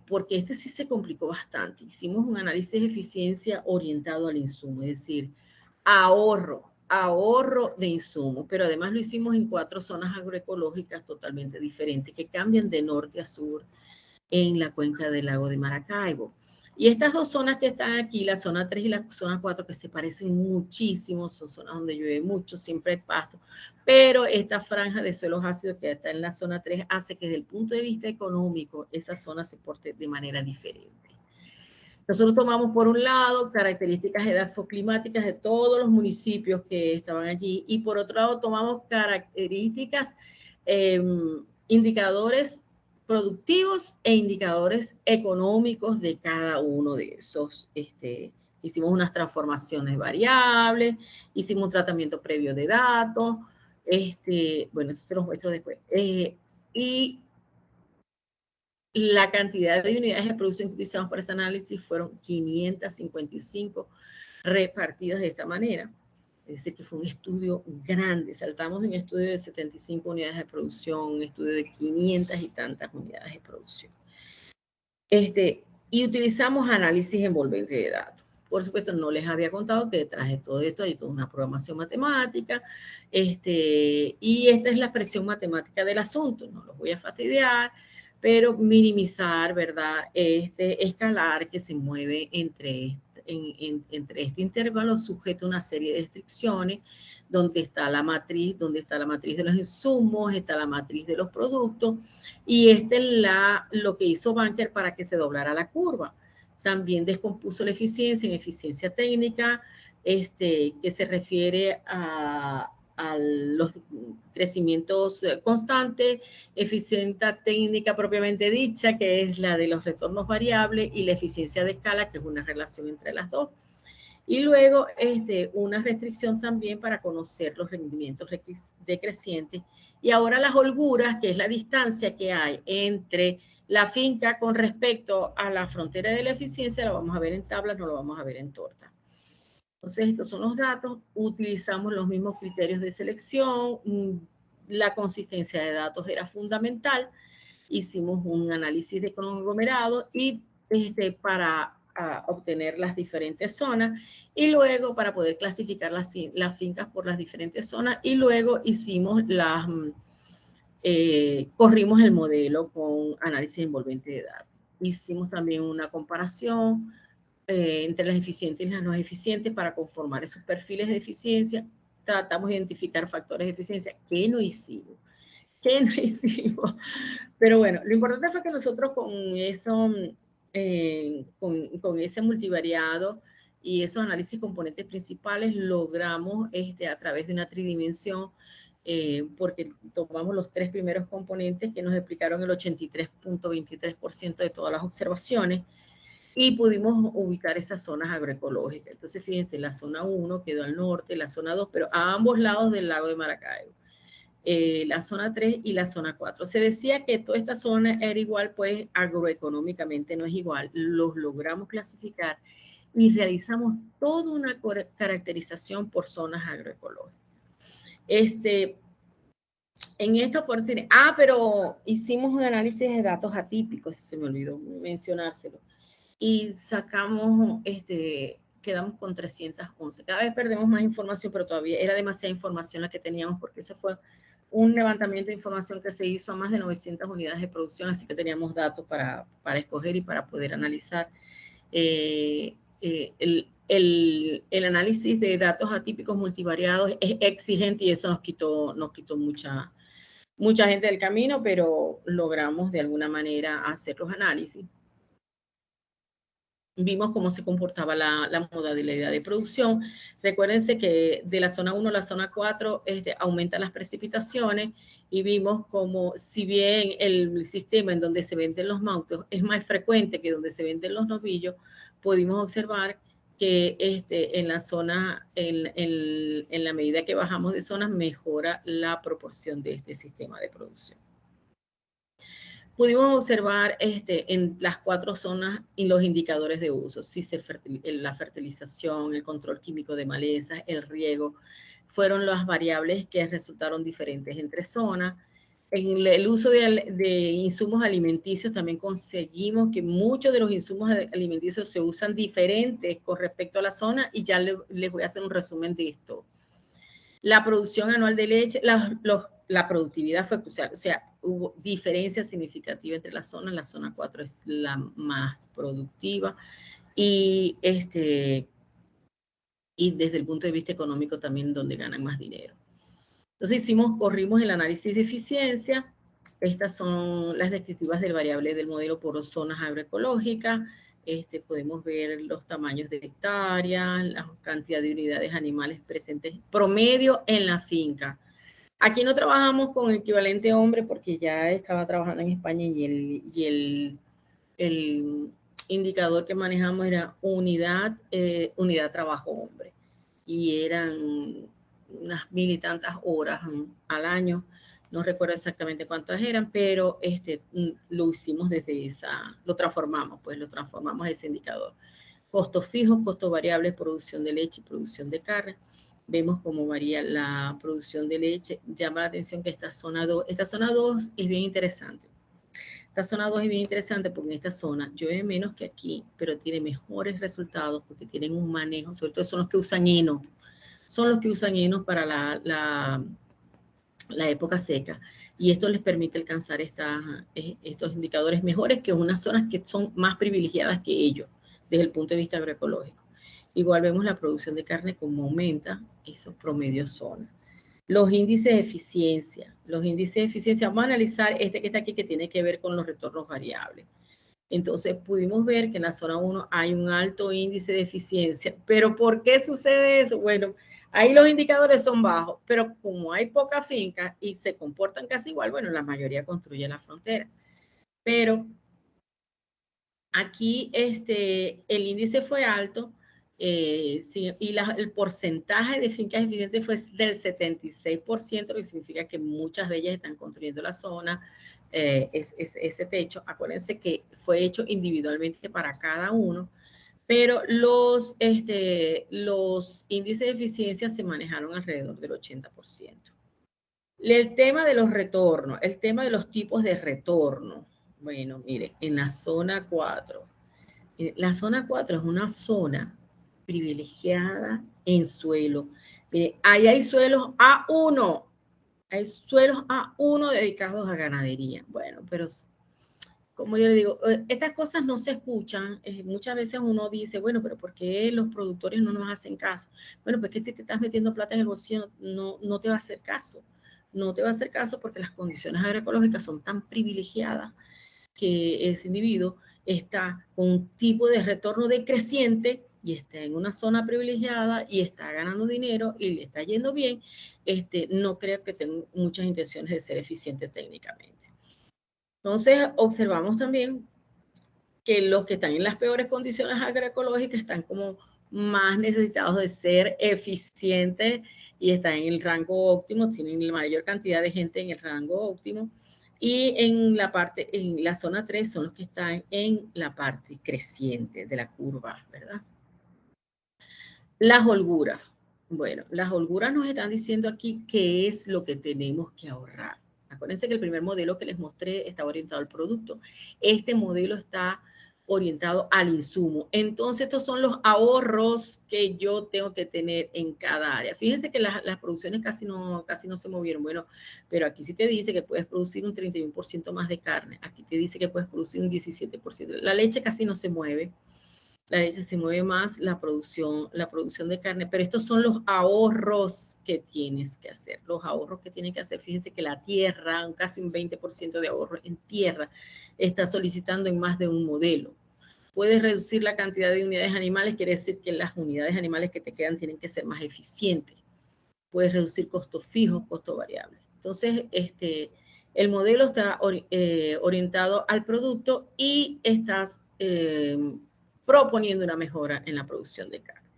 Porque sí se complicó bastante. Hicimos un análisis de eficiencia orientado al insumo, es decir, ahorro de insumos, pero además lo hicimos en 4 zonas agroecológicas totalmente diferentes, que cambian de norte a sur en la cuenca del lago de Maracaibo. Y estas 2 zonas que están aquí, la zona 3 y la zona 4, que se parecen muchísimo, son zonas donde llueve mucho, siempre hay pasto, pero esta franja de suelos ácidos que está en la zona 3 hace que desde el punto de vista económico esa zona se porte de manera diferente. Nosotros tomamos por un lado características edafoclimáticas de todos los municipios que estaban allí, y por otro lado tomamos características, indicadores productivos e indicadores económicos de cada uno de esos. Hicimos unas transformaciones variables, hicimos un tratamiento previo de datos, bueno, esto se los muestro después. Y la cantidad de unidades de producción que utilizamos para ese análisis fueron 555 repartidas de esta manera. Es decir, que fue un estudio grande. Saltamos en un estudio de 75 unidades de producción, un estudio de 500 y tantas unidades de producción. Y utilizamos análisis envolvente de datos. Por supuesto, no les había contado que detrás de todo esto hay toda una programación matemática, y esta es la expresión matemática del asunto. No los voy a fastidiar, pero minimizar, ¿verdad? Este escalar que se mueve entre entre este intervalo sujeto a una serie de restricciones, donde está la matriz de los insumos, está la matriz de los productos, y este es lo que hizo Banker para que se doblara la curva. También descompuso la eficiencia en eficiencia técnica, que se refiere a los crecimientos constantes, eficiencia técnica propiamente dicha, que es la de los retornos variables, y la eficiencia de escala, que es una relación entre las dos. Y luego una restricción también para conocer los rendimientos decrecientes. Y ahora las holguras, que es la distancia que hay entre la finca con respecto a la frontera de la eficiencia, la vamos a ver en tablas, no lo vamos a ver en torta. Entonces, estos son los datos, utilizamos los mismos criterios de selección, la consistencia de datos era fundamental, hicimos un análisis de conglomerado y para obtener las diferentes zonas, y luego para poder clasificar las fincas por las diferentes zonas, y luego hicimos corrimos el modelo con análisis envolvente de datos. Hicimos también una comparación entre las eficientes y las no eficientes para conformar esos perfiles de eficiencia. Tratamos de identificar factores de eficiencia. ¿Qué no hicimos? ¿Qué no hicimos? Pero bueno, lo importante fue que nosotros con eso, con ese multivariado y esos análisis componentes principales, logramos a través de una tridimensión, porque tomamos los tres primeros componentes que nos explicaron el 83.23% de todas las observaciones, y pudimos ubicar esas zonas agroecológicas. Entonces, fíjense, la zona 1 quedó al norte, la zona 2, pero a ambos lados del lago de Maracaibo. La zona 3 y la zona 4. Se decía que toda esta zona era igual, pues agroeconómicamente no es igual. Los logramos clasificar y realizamos toda una caracterización por zonas agroecológicas. En esta oportunidad, pero hicimos un análisis de datos atípicos, se me olvidó mencionárselo, y sacamos, quedamos con 311. Cada vez perdemos más información, pero todavía era demasiada información la que teníamos, porque ese fue un levantamiento de información que se hizo a más de 900 unidades de producción, así que teníamos datos para escoger y para poder analizar. El análisis de datos atípicos multivariados es exigente y eso nos quitó mucha gente del camino, pero logramos de alguna manera hacer los análisis. Vimos cómo se comportaba la modalidad de producción. Recuérdense que de la zona 1 a la zona 4 aumentan las precipitaciones, y vimos como, si bien el sistema en donde se venden los mautos es más frecuente que donde se venden los novillos, pudimos observar que en la zona, en la medida que bajamos de zonas, mejora la proporción de este sistema de producción. Pudimos observar en las 4 zonas y los indicadores de uso, si la fertilización, el control químico de malezas, el riego, fueron las variables que resultaron diferentes entre zonas. En el uso de insumos alimenticios también conseguimos que muchos de los insumos alimenticios se usan diferentes con respecto a la zona, y ya les voy a hacer un resumen de esto. La producción anual de leche, la productividad fue crucial, o sea, hubo diferencia significativa entre las zonas. La zona 4 es la más productiva, y desde el punto de vista económico también donde ganan más dinero. Entonces corrimos el análisis de eficiencia. Estas son las descriptivas del variable del modelo por zonas agroecológicas. Podemos ver los tamaños de hectárea, la cantidad de unidades animales presentes promedio en la finca. Aquí no trabajamos con equivalente hombre porque ya estaba trabajando en España, y el indicador que manejamos era unidad trabajo hombre, y eran unas 1000 y tantas horas al año. No recuerdo exactamente cuántas eran, pero lo hicimos lo transformamos ese indicador. Costos fijos, costos variables, producción de leche y producción de carne. Vemos cómo varía la producción de leche. Llama la atención que esta zona 2 es bien interesante. Esta zona 2 es bien interesante porque en esta zona llueve menos que aquí, pero tiene mejores resultados porque tienen un manejo, sobre todo son los que usan heno. Son los que usan heno para la época seca, y esto les permite alcanzar estos indicadores mejores que unas zonas que son más privilegiadas que ellos desde el punto de vista agroecológico. Igual vemos la producción de carne como aumenta esos promedios zona. Los índices de eficiencia. Los índices de eficiencia, vamos a analizar este que está aquí que tiene que ver con los retornos variables. Entonces pudimos ver que en la zona 1 hay un alto índice de eficiencia. ¿Pero por qué sucede eso? Bueno, ahí los indicadores son bajos, pero como hay pocas fincas y se comportan casi igual, bueno, la mayoría construye la frontera. Pero aquí el índice fue alto sí, y el porcentaje de fincas eficientes fue del 76%, lo que significa que muchas de ellas están construyendo la zona, ese techo. Acuérdense que fue hecho individualmente para cada uno, pero los índices de eficiencia se manejaron alrededor del 80%. El tema de los retornos, el tema de los tipos de retorno. Bueno, mire, en la zona 4, la zona 4 es una zona privilegiada en suelo. Mire, ahí hay suelos A1, hay suelos A1 dedicados a ganadería. Bueno, pero como yo le digo, estas cosas no se escuchan. Muchas veces uno dice, bueno, pero ¿por qué los productores no nos hacen caso? Bueno, pues que si te estás metiendo plata en el bolsillo, no te va a hacer caso. No te va a hacer caso porque las condiciones agroecológicas son tan privilegiadas que ese individuo está con un tipo de retorno decreciente y está en una zona privilegiada y está ganando dinero y le está yendo bien, no creo que tenga muchas intenciones de ser eficiente técnicamente. Entonces, observamos también que los que están en las peores condiciones agroecológicas están como más necesitados de ser eficientes y están en el rango óptimo, tienen la mayor cantidad de gente en el rango óptimo. Y en la zona 3 son los que están en la parte creciente de la curva, ¿verdad? Las holguras. Bueno, las holguras nos están diciendo aquí qué es lo que tenemos que ahorrar. Acuérdense que el primer modelo que les mostré está orientado al producto. Este modelo está orientado al insumo. Entonces, estos son los ahorros que yo tengo que tener en cada área. Fíjense que las producciones casi no se movieron. Bueno, pero aquí sí te dice que puedes producir un 31% más de carne. Aquí te dice que puedes producir un 17%. La leche casi no se mueve. La leche se mueve más la producción de carne, pero estos son los ahorros que tienes que hacer. Los ahorros que tienes que hacer, fíjense que la tierra, casi un 20% de ahorro en tierra, está solicitando en más de un modelo. Puedes reducir la cantidad de unidades animales, quiere decir que las unidades animales que te quedan tienen que ser más eficientes. Puedes reducir costos fijos, costos variables. Entonces, el modelo está orientado al producto y estás proponiendo una mejora en la producción de carne.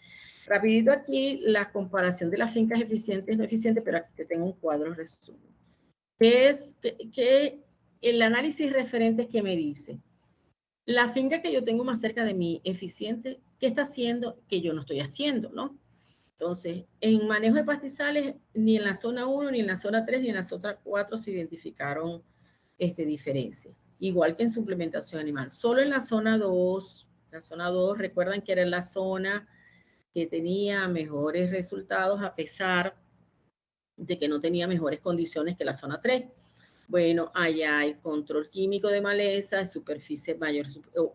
Rapidito aquí, la comparación de las fincas eficientes y no eficientes, pero aquí te tengo un cuadro resumen. Que el análisis referente que me dice, la finca que yo tengo más cerca de mí, eficiente, ¿qué está haciendo que yo no estoy haciendo, no? Entonces, en manejo de pastizales, ni en la zona 1, ni en la zona 3, ni en la zona 4 se identificaron diferencias. Igual que en suplementación animal. Solo en la zona 2, recuerdan que era la zona que tenía mejores resultados a pesar de que no tenía mejores condiciones que la zona 3. Bueno, allá hay control químico de maleza, superficie mayor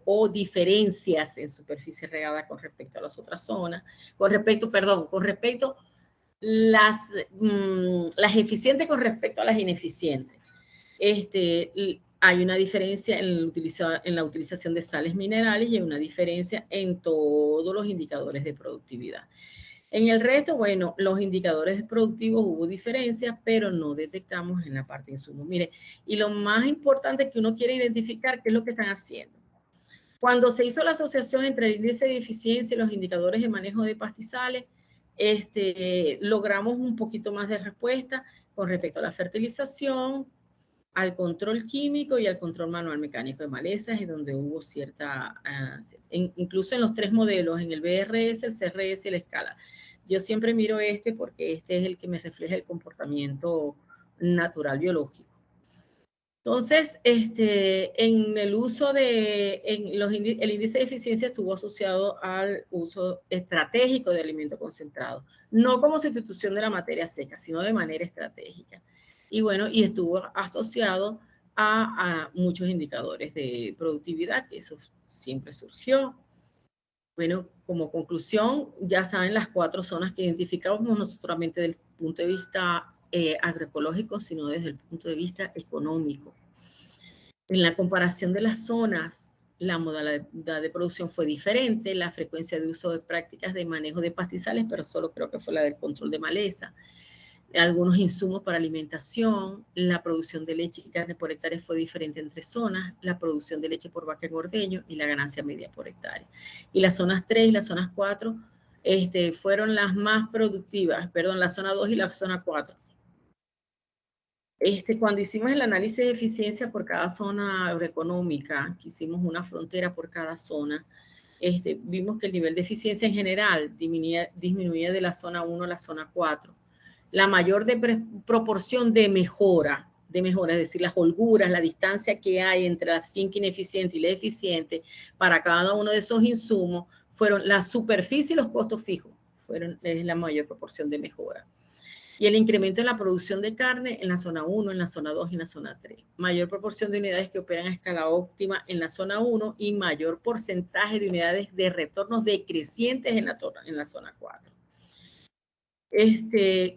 o diferencias en superficie regada con respecto a las otras zonas, con respecto las eficientes con respecto a las ineficientes. Hay una diferencia en la utilización de sales minerales y hay una diferencia en todos los indicadores de productividad. En el resto, bueno, los indicadores productivos hubo diferencias, pero no detectamos en la parte de insumo. Mire, y lo más importante que uno quiere identificar, ¿qué es lo que están haciendo? Cuando se hizo la asociación entre el índice de eficiencia y los indicadores de manejo de pastizales, logramos un poquito más de respuesta con respecto a la fertilización, al control químico y al control manual mecánico de malezas, y donde hubo cierta, incluso en los tres modelos, en el BRS, el CRS y la escala. Yo siempre miro porque este es el que me refleja el comportamiento natural biológico. Entonces, en el uso el índice de eficiencia estuvo asociado al uso estratégico de alimento concentrado, no como sustitución de la materia seca, sino de manera estratégica. Y bueno, y estuvo asociado a muchos indicadores de productividad, que eso siempre surgió. Bueno, como conclusión, ya saben las 4 zonas que identificamos, no solamente desde el punto de vista agroecológico, sino desde el punto de vista económico. En la comparación de las zonas, la modalidad de producción fue diferente, la frecuencia de uso de prácticas de manejo de pastizales, pero solo creo que fue la del control de maleza, algunos insumos para alimentación, la producción de leche y carne por hectárea fue diferente entre zonas, la producción de leche por vaca en ordeño y la ganancia media por hectárea. Y las zonas 3 y las zonas 4 fueron las más productivas, perdón, la zona 2 y la zona 4. Cuando hicimos el análisis de eficiencia por cada zona agroeconómica, que hicimos una frontera por cada zona, vimos que el nivel de eficiencia en general disminuía de la zona 1 a la zona 4. La mayor proporción de mejora, es decir, las holguras, la distancia que hay entre la finca ineficiente y la eficiente para cada uno de esos insumos, fueron la superficie y los costos fijos, es la mayor proporción de mejora. Y el incremento en la producción de carne en la zona 1, en la zona 2 y en la zona 3. Mayor proporción de unidades que operan a escala óptima en la zona 1 y mayor porcentaje de unidades de retornos decrecientes en la zona 4.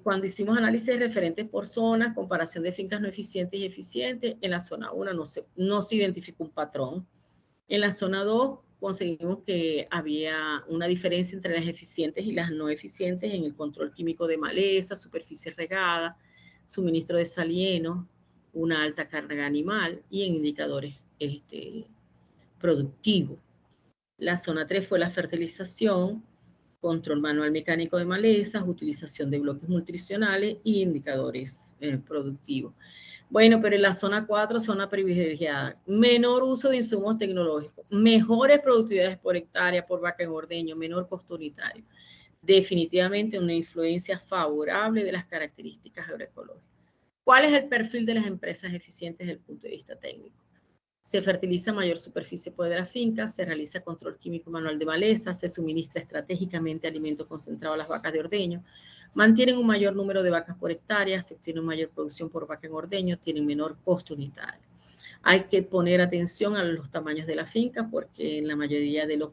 Cuando hicimos análisis de referentes por zonas, comparación de fincas no eficientes y eficientes, en la zona 1 no se identificó un patrón. En la zona 2 conseguimos que había una diferencia entre las eficientes y las no eficientes en el control químico de maleza, superficie regada, suministro de salieno, una alta carga animal y en indicadores productivos. La zona 3 fue la fertilización, control manual mecánico de malezas, utilización de bloques nutricionales y indicadores productivos. Bueno, pero en la zona 4, zona privilegiada, menor uso de insumos tecnológicos, mejores productividades por hectárea, por vaca en ordeño, menor costo unitario. Definitivamente una influencia favorable de las características agroecológicas. ¿Cuál es el perfil de las empresas eficientes desde el punto de vista técnico? Se fertiliza mayor superficie de la finca, se realiza control químico manual de maleza, se suministra estratégicamente alimento concentrado a las vacas de ordeño, mantienen un mayor número de vacas por hectárea, se obtiene mayor producción por vaca en ordeño, tienen menor costo unitario. Hay que poner atención a los tamaños de la finca porque en la mayoría de los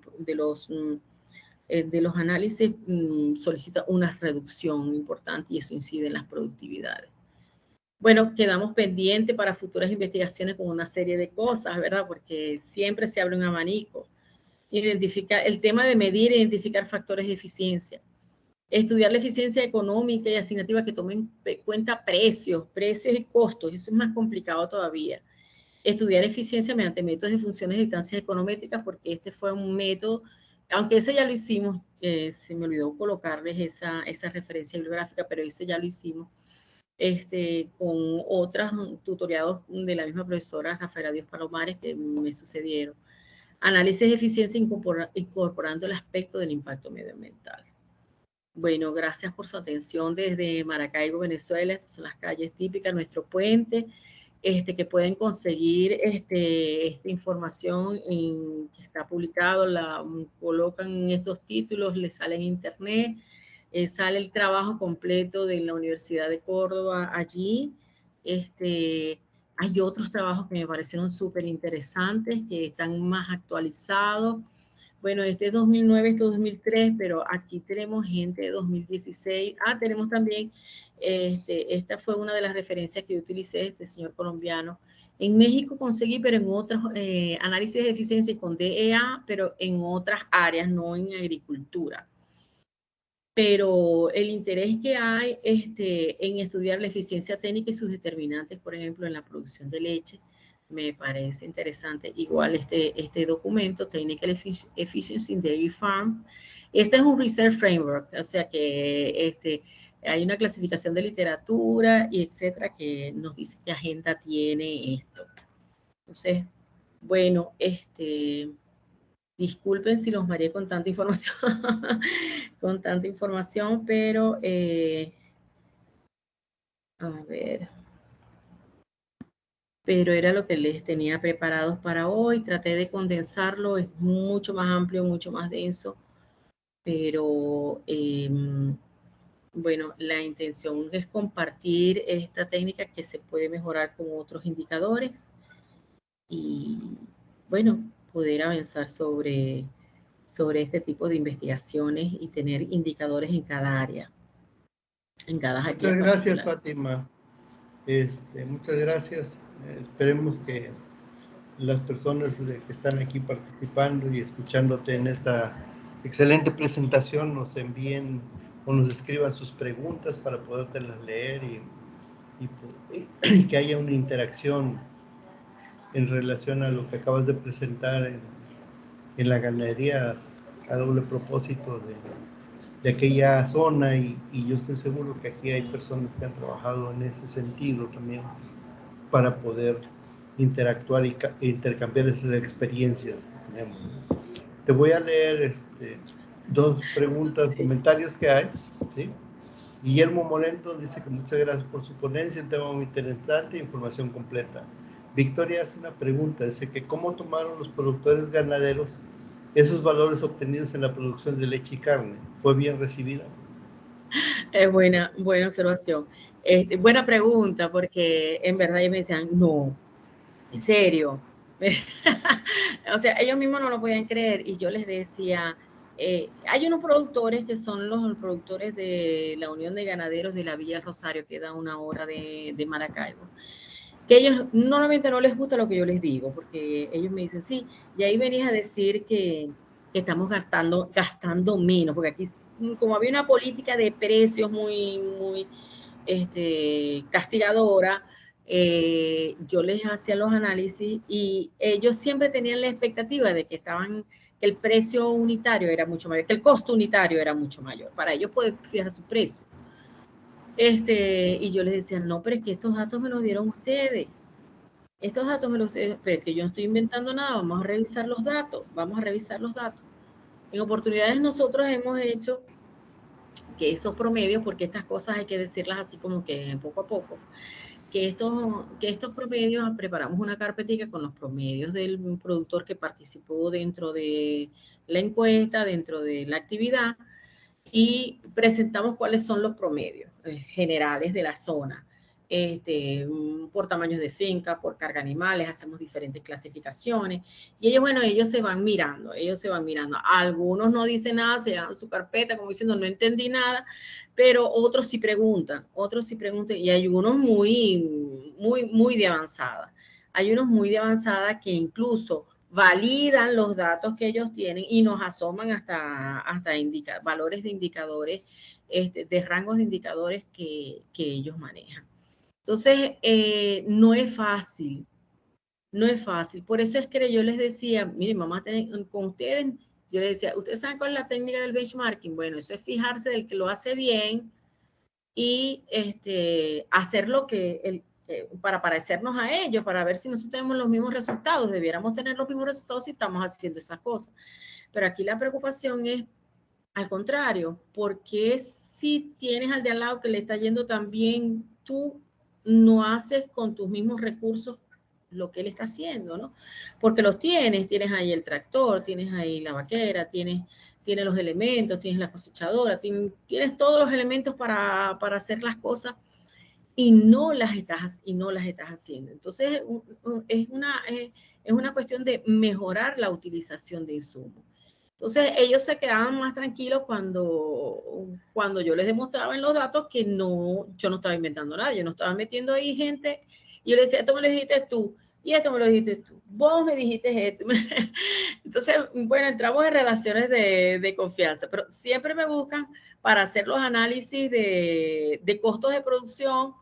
análisis solicita una reducción importante y eso incide en las productividades. Bueno, quedamos pendientes para futuras investigaciones con una serie de cosas, ¿verdad? Porque siempre se abre un abanico. Identificar el tema de medir e identificar factores de eficiencia. Estudiar la eficiencia económica y asignativa que tomen en cuenta precios y costos. Eso es más complicado todavía. Estudiar eficiencia mediante métodos de funciones de distancias econométricas, porque este fue un método, aunque ese ya lo hicimos, se me olvidó colocarles esa referencia bibliográfica, pero ese ya lo hicimos. Con otras tutoriados de la misma profesora Rafaela Díaz Palomares que me sucedieron. Análisis de eficiencia incorporando el aspecto del impacto medioambiental. Bueno, gracias por su atención desde Maracaibo, Venezuela. Estas son las calles típicas, nuestro puente, que pueden conseguir esta información que está publicado, la colocan en estos títulos, les sale en internet. Sale el trabajo completo de la Universidad de Córdoba allí. Hay otros trabajos que me parecieron súper interesantes, que están más actualizados. Bueno, este es 2009, este es 2003, pero aquí tenemos gente de 2016. Tenemos también, esta fue una de las referencias que yo utilicé, este señor colombiano. En México conseguí, pero en otros análisis de eficiencia con DEA, pero en otras áreas, no en agricultura. Pero el interés que hay en estudiar la eficiencia técnica y sus determinantes, por ejemplo, en la producción de leche, me parece interesante. Igual este documento, Technical Efficiency in Dairy Farm, este es un Research Framework, o sea que hay una clasificación de literatura y etcétera que nos dice qué agenda tiene esto. Entonces, bueno, disculpen si los mareé con tanta información, pero a ver. Pero era lo que les tenía preparados para hoy. Traté de condensarlo, es mucho más amplio, mucho más denso, pero bueno, la intención es compartir esta técnica que se puede mejorar con otros indicadores y bueno, poder avanzar sobre sobre este tipo de investigaciones y tener indicadores en cada área, en cada área Muchas gracias, particular. Fátima. Muchas gracias. Esperemos que las personas que están aquí participando y escuchándote en esta excelente presentación nos envíen o nos escriban sus preguntas para podértelas leer y que haya una interacción en relación a lo que acabas de presentar en la ganadería a doble propósito de aquella zona y yo estoy seguro que aquí hay personas que han trabajado en ese sentido también para poder interactuar e intercambiar esas experiencias que tenemos. Te voy a leer dos preguntas, Sí. comentarios que hay, ¿sí? Guillermo Moreno dice que muchas gracias por su ponencia, un tema muy interesante, información completa. Victoria hace una pregunta, dice que ¿cómo tomaron los productores ganaderos esos valores obtenidos en la producción de leche y carne? ¿Fue bien recibida? Es buena observación. Buena pregunta, porque en verdad ellos me decían, no, en serio. O sea, ellos mismos no lo podían creer y yo les decía, hay unos productores que son los productores de la Unión de Ganaderos de la Villa del Rosario, que da 1 hora de Maracaibo, que ellos normalmente no les gusta lo que yo les digo, porque ellos me dicen, sí, y ahí venís a decir que estamos gastando menos, porque aquí como había una política de precios muy castigadora, yo les hacía los análisis y ellos siempre tenían la expectativa de que que el precio unitario era mucho mayor, que el costo unitario era mucho mayor, para ellos poder fijar su precio. Y yo les decía, no, pero es que estos datos me los dieron ustedes. Estos datos me los dieron, pero es que yo no estoy inventando nada, vamos a revisar los datos, vamos a revisar los datos. En oportunidades nosotros hemos hecho que esos promedios, porque estas cosas hay que decirlas así como que poco a poco, que estos promedios, preparamos una carpetica con los promedios del productor que participó dentro de la encuesta, dentro de la actividad, y presentamos cuáles son los promedios generales de la zona. Por tamaños de finca, por carga animales, hacemos diferentes clasificaciones y ellos, bueno, ellos se van mirando. Algunos no dicen nada, se llevan su carpeta como diciendo no entendí nada, pero otros sí preguntan y hay unos muy de avanzada. Hay unos muy de avanzada que incluso validan los datos que ellos tienen y nos asoman hasta valores de indicadores, de rangos de indicadores que ellos manejan. Entonces, no es fácil, no es fácil. Por eso es que yo les decía, miren, vamos a tener con ustedes, yo les decía, ¿ustedes saben cuál es la técnica del benchmarking? Bueno, eso es fijarse del que lo hace bien y hacer lo que para parecernos a ellos, para ver si nosotros tenemos los mismos resultados. Debiéramos tener los mismos resultados si estamos haciendo esas cosas. Pero aquí la preocupación es al contrario, porque si tienes al de al lado que le está yendo tan bien, tú no haces con tus mismos recursos lo que él está haciendo, ¿no? Porque los tienes ahí el tractor, tienes ahí la vaquera, tienes los elementos, tienes la cosechadora, tienes todos los elementos para hacer las cosas y no las estás haciendo. Entonces, es una cuestión de mejorar la utilización de insumos. Entonces, ellos se quedaban más tranquilos cuando yo les demostraba en los datos que yo no estaba inventando nada, yo no estaba metiendo ahí gente. Y yo les decía, esto me lo dijiste tú, y esto me lo dijiste tú, vos me dijiste esto. Entonces, bueno, entramos en relaciones de confianza, pero siempre me buscan para hacer los análisis de costos de producción.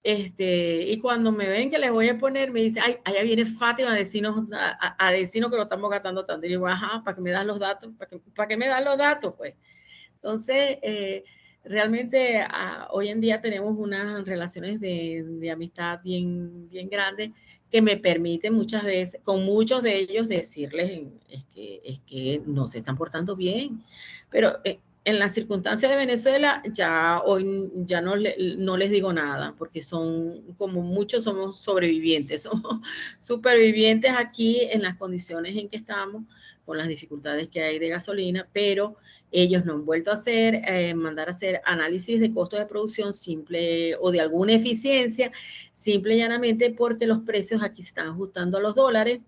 Y cuando me ven que les voy a poner, me dice, ay, allá viene Fátima a decirnos que lo estamos gastando tanto. Y digo, ajá, ¿para qué me das los datos? ¿Para qué me das los datos? Pues, entonces, realmente hoy en día tenemos unas relaciones de amistad bien grandes que me permiten muchas veces, con muchos de ellos, decirles es que no se están portando bien. Pero en las circunstancias de Venezuela, ya hoy ya no les digo nada, porque son, como muchos somos sobrevivientes, somos supervivientes aquí en las condiciones en que estamos, con las dificultades que hay de gasolina, pero ellos no han vuelto a mandar a hacer análisis de costos de producción simple o de alguna eficiencia, simple y llanamente porque los precios aquí se están ajustando a los dólares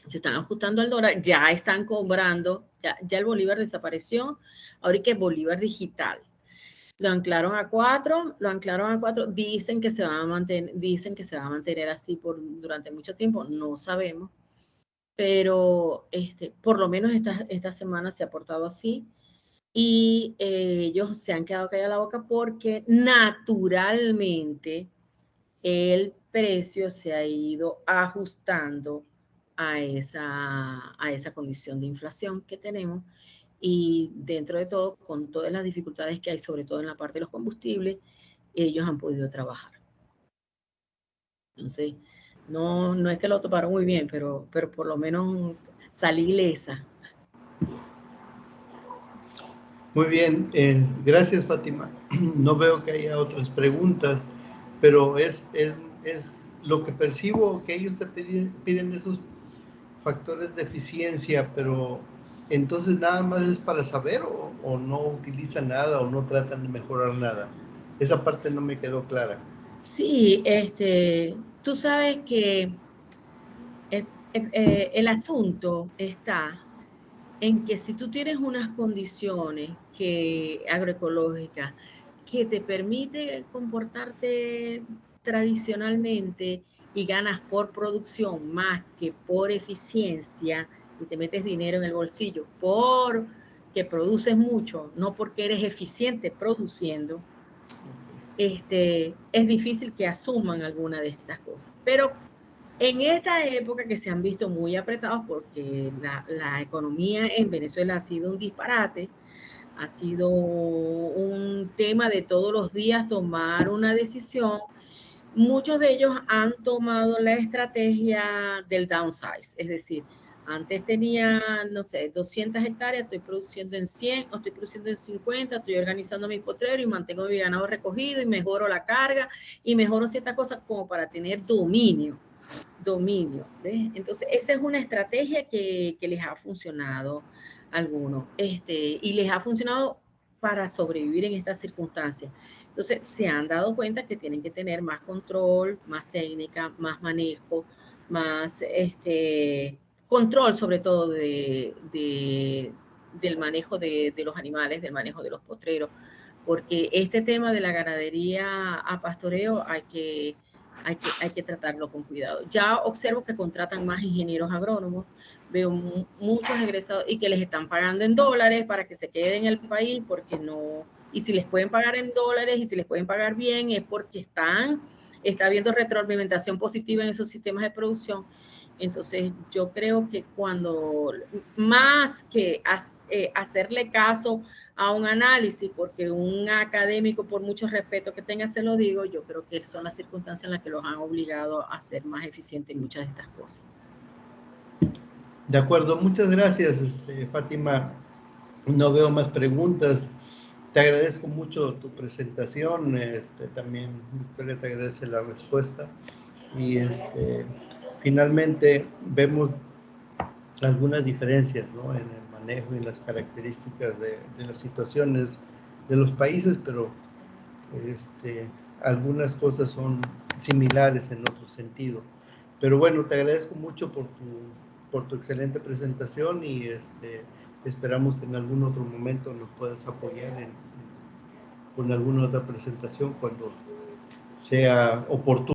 se están ajustando al dólar, ya están cobrando, ya el bolívar desapareció, ahora que es bolívar digital. Lo anclaron a 4, dicen que se va a mantener así durante mucho tiempo, no sabemos, pero por lo menos esta semana se ha portado así y ellos se han quedado callados la boca porque naturalmente el precio se ha ido ajustando a esa condición de inflación que tenemos y dentro de todo, con todas las dificultades que hay, sobre todo en la parte de los combustibles, ellos han podido trabajar. Entonces, no es que lo toparon muy bien, pero por lo menos salí ilesa. Muy bien, gracias Fátima. No veo que haya otras preguntas, pero es lo que percibo que ellos te piden esos factores de eficiencia, pero entonces nada más es para saber o no utilizan nada o no tratan de mejorar nada. Esa parte no me quedó clara. Sí, tú sabes que el asunto está en que si tú tienes unas condiciones agroecológicas que te permite comportarte tradicionalmente y ganas por producción más que por eficiencia y te metes dinero en el bolsillo porque produces mucho, no porque eres eficiente produciendo, es difícil que asuman alguna de estas cosas. Pero en esta época que se han visto muy apretados porque la economía en Venezuela ha sido un disparate, ha sido un tema de todos los días tomar una decisión, muchos de ellos han tomado la estrategia del downsize, es decir, antes tenía, no sé, 200 hectáreas, estoy produciendo en 100 o estoy produciendo en 50, estoy organizando mi potrero y mantengo mi ganado recogido y mejoro la carga y mejoro ciertas cosas como para tener dominio. ¿Ves? Entonces, esa es una estrategia que les ha funcionado a algunos y les ha funcionado para sobrevivir en estas circunstancias. Entonces, se han dado cuenta que tienen que tener más control, más técnica, más manejo, más control sobre todo del manejo de los animales, del manejo de los potreros, porque este tema de la ganadería a pastoreo hay que tratarlo con cuidado. Ya observo que contratan más ingenieros agrónomos, veo muchos egresados y que les están pagando en dólares para que se queden en el país, porque no, y si les pueden pagar en dólares y si les pueden pagar bien es porque está habiendo retroalimentación positiva en esos sistemas de producción. Entonces, yo creo que cuando, más que hacerle caso a un análisis, porque un académico, por mucho respeto que tenga, se lo digo, yo creo que son las circunstancias en las que los han obligado a ser más eficientes en muchas de estas cosas. De acuerdo, muchas gracias, Fátima. No veo más preguntas. Te agradezco mucho tu presentación. También Victoria te agradece la respuesta. Y finalmente vemos algunas diferencias, ¿no?, en el manejo y las características de las situaciones de los países, pero algunas cosas son similares en otro sentido. Pero bueno, te agradezco mucho por tu excelente presentación y esperamos en algún otro momento nos puedas apoyar con alguna otra presentación cuando sea oportuno.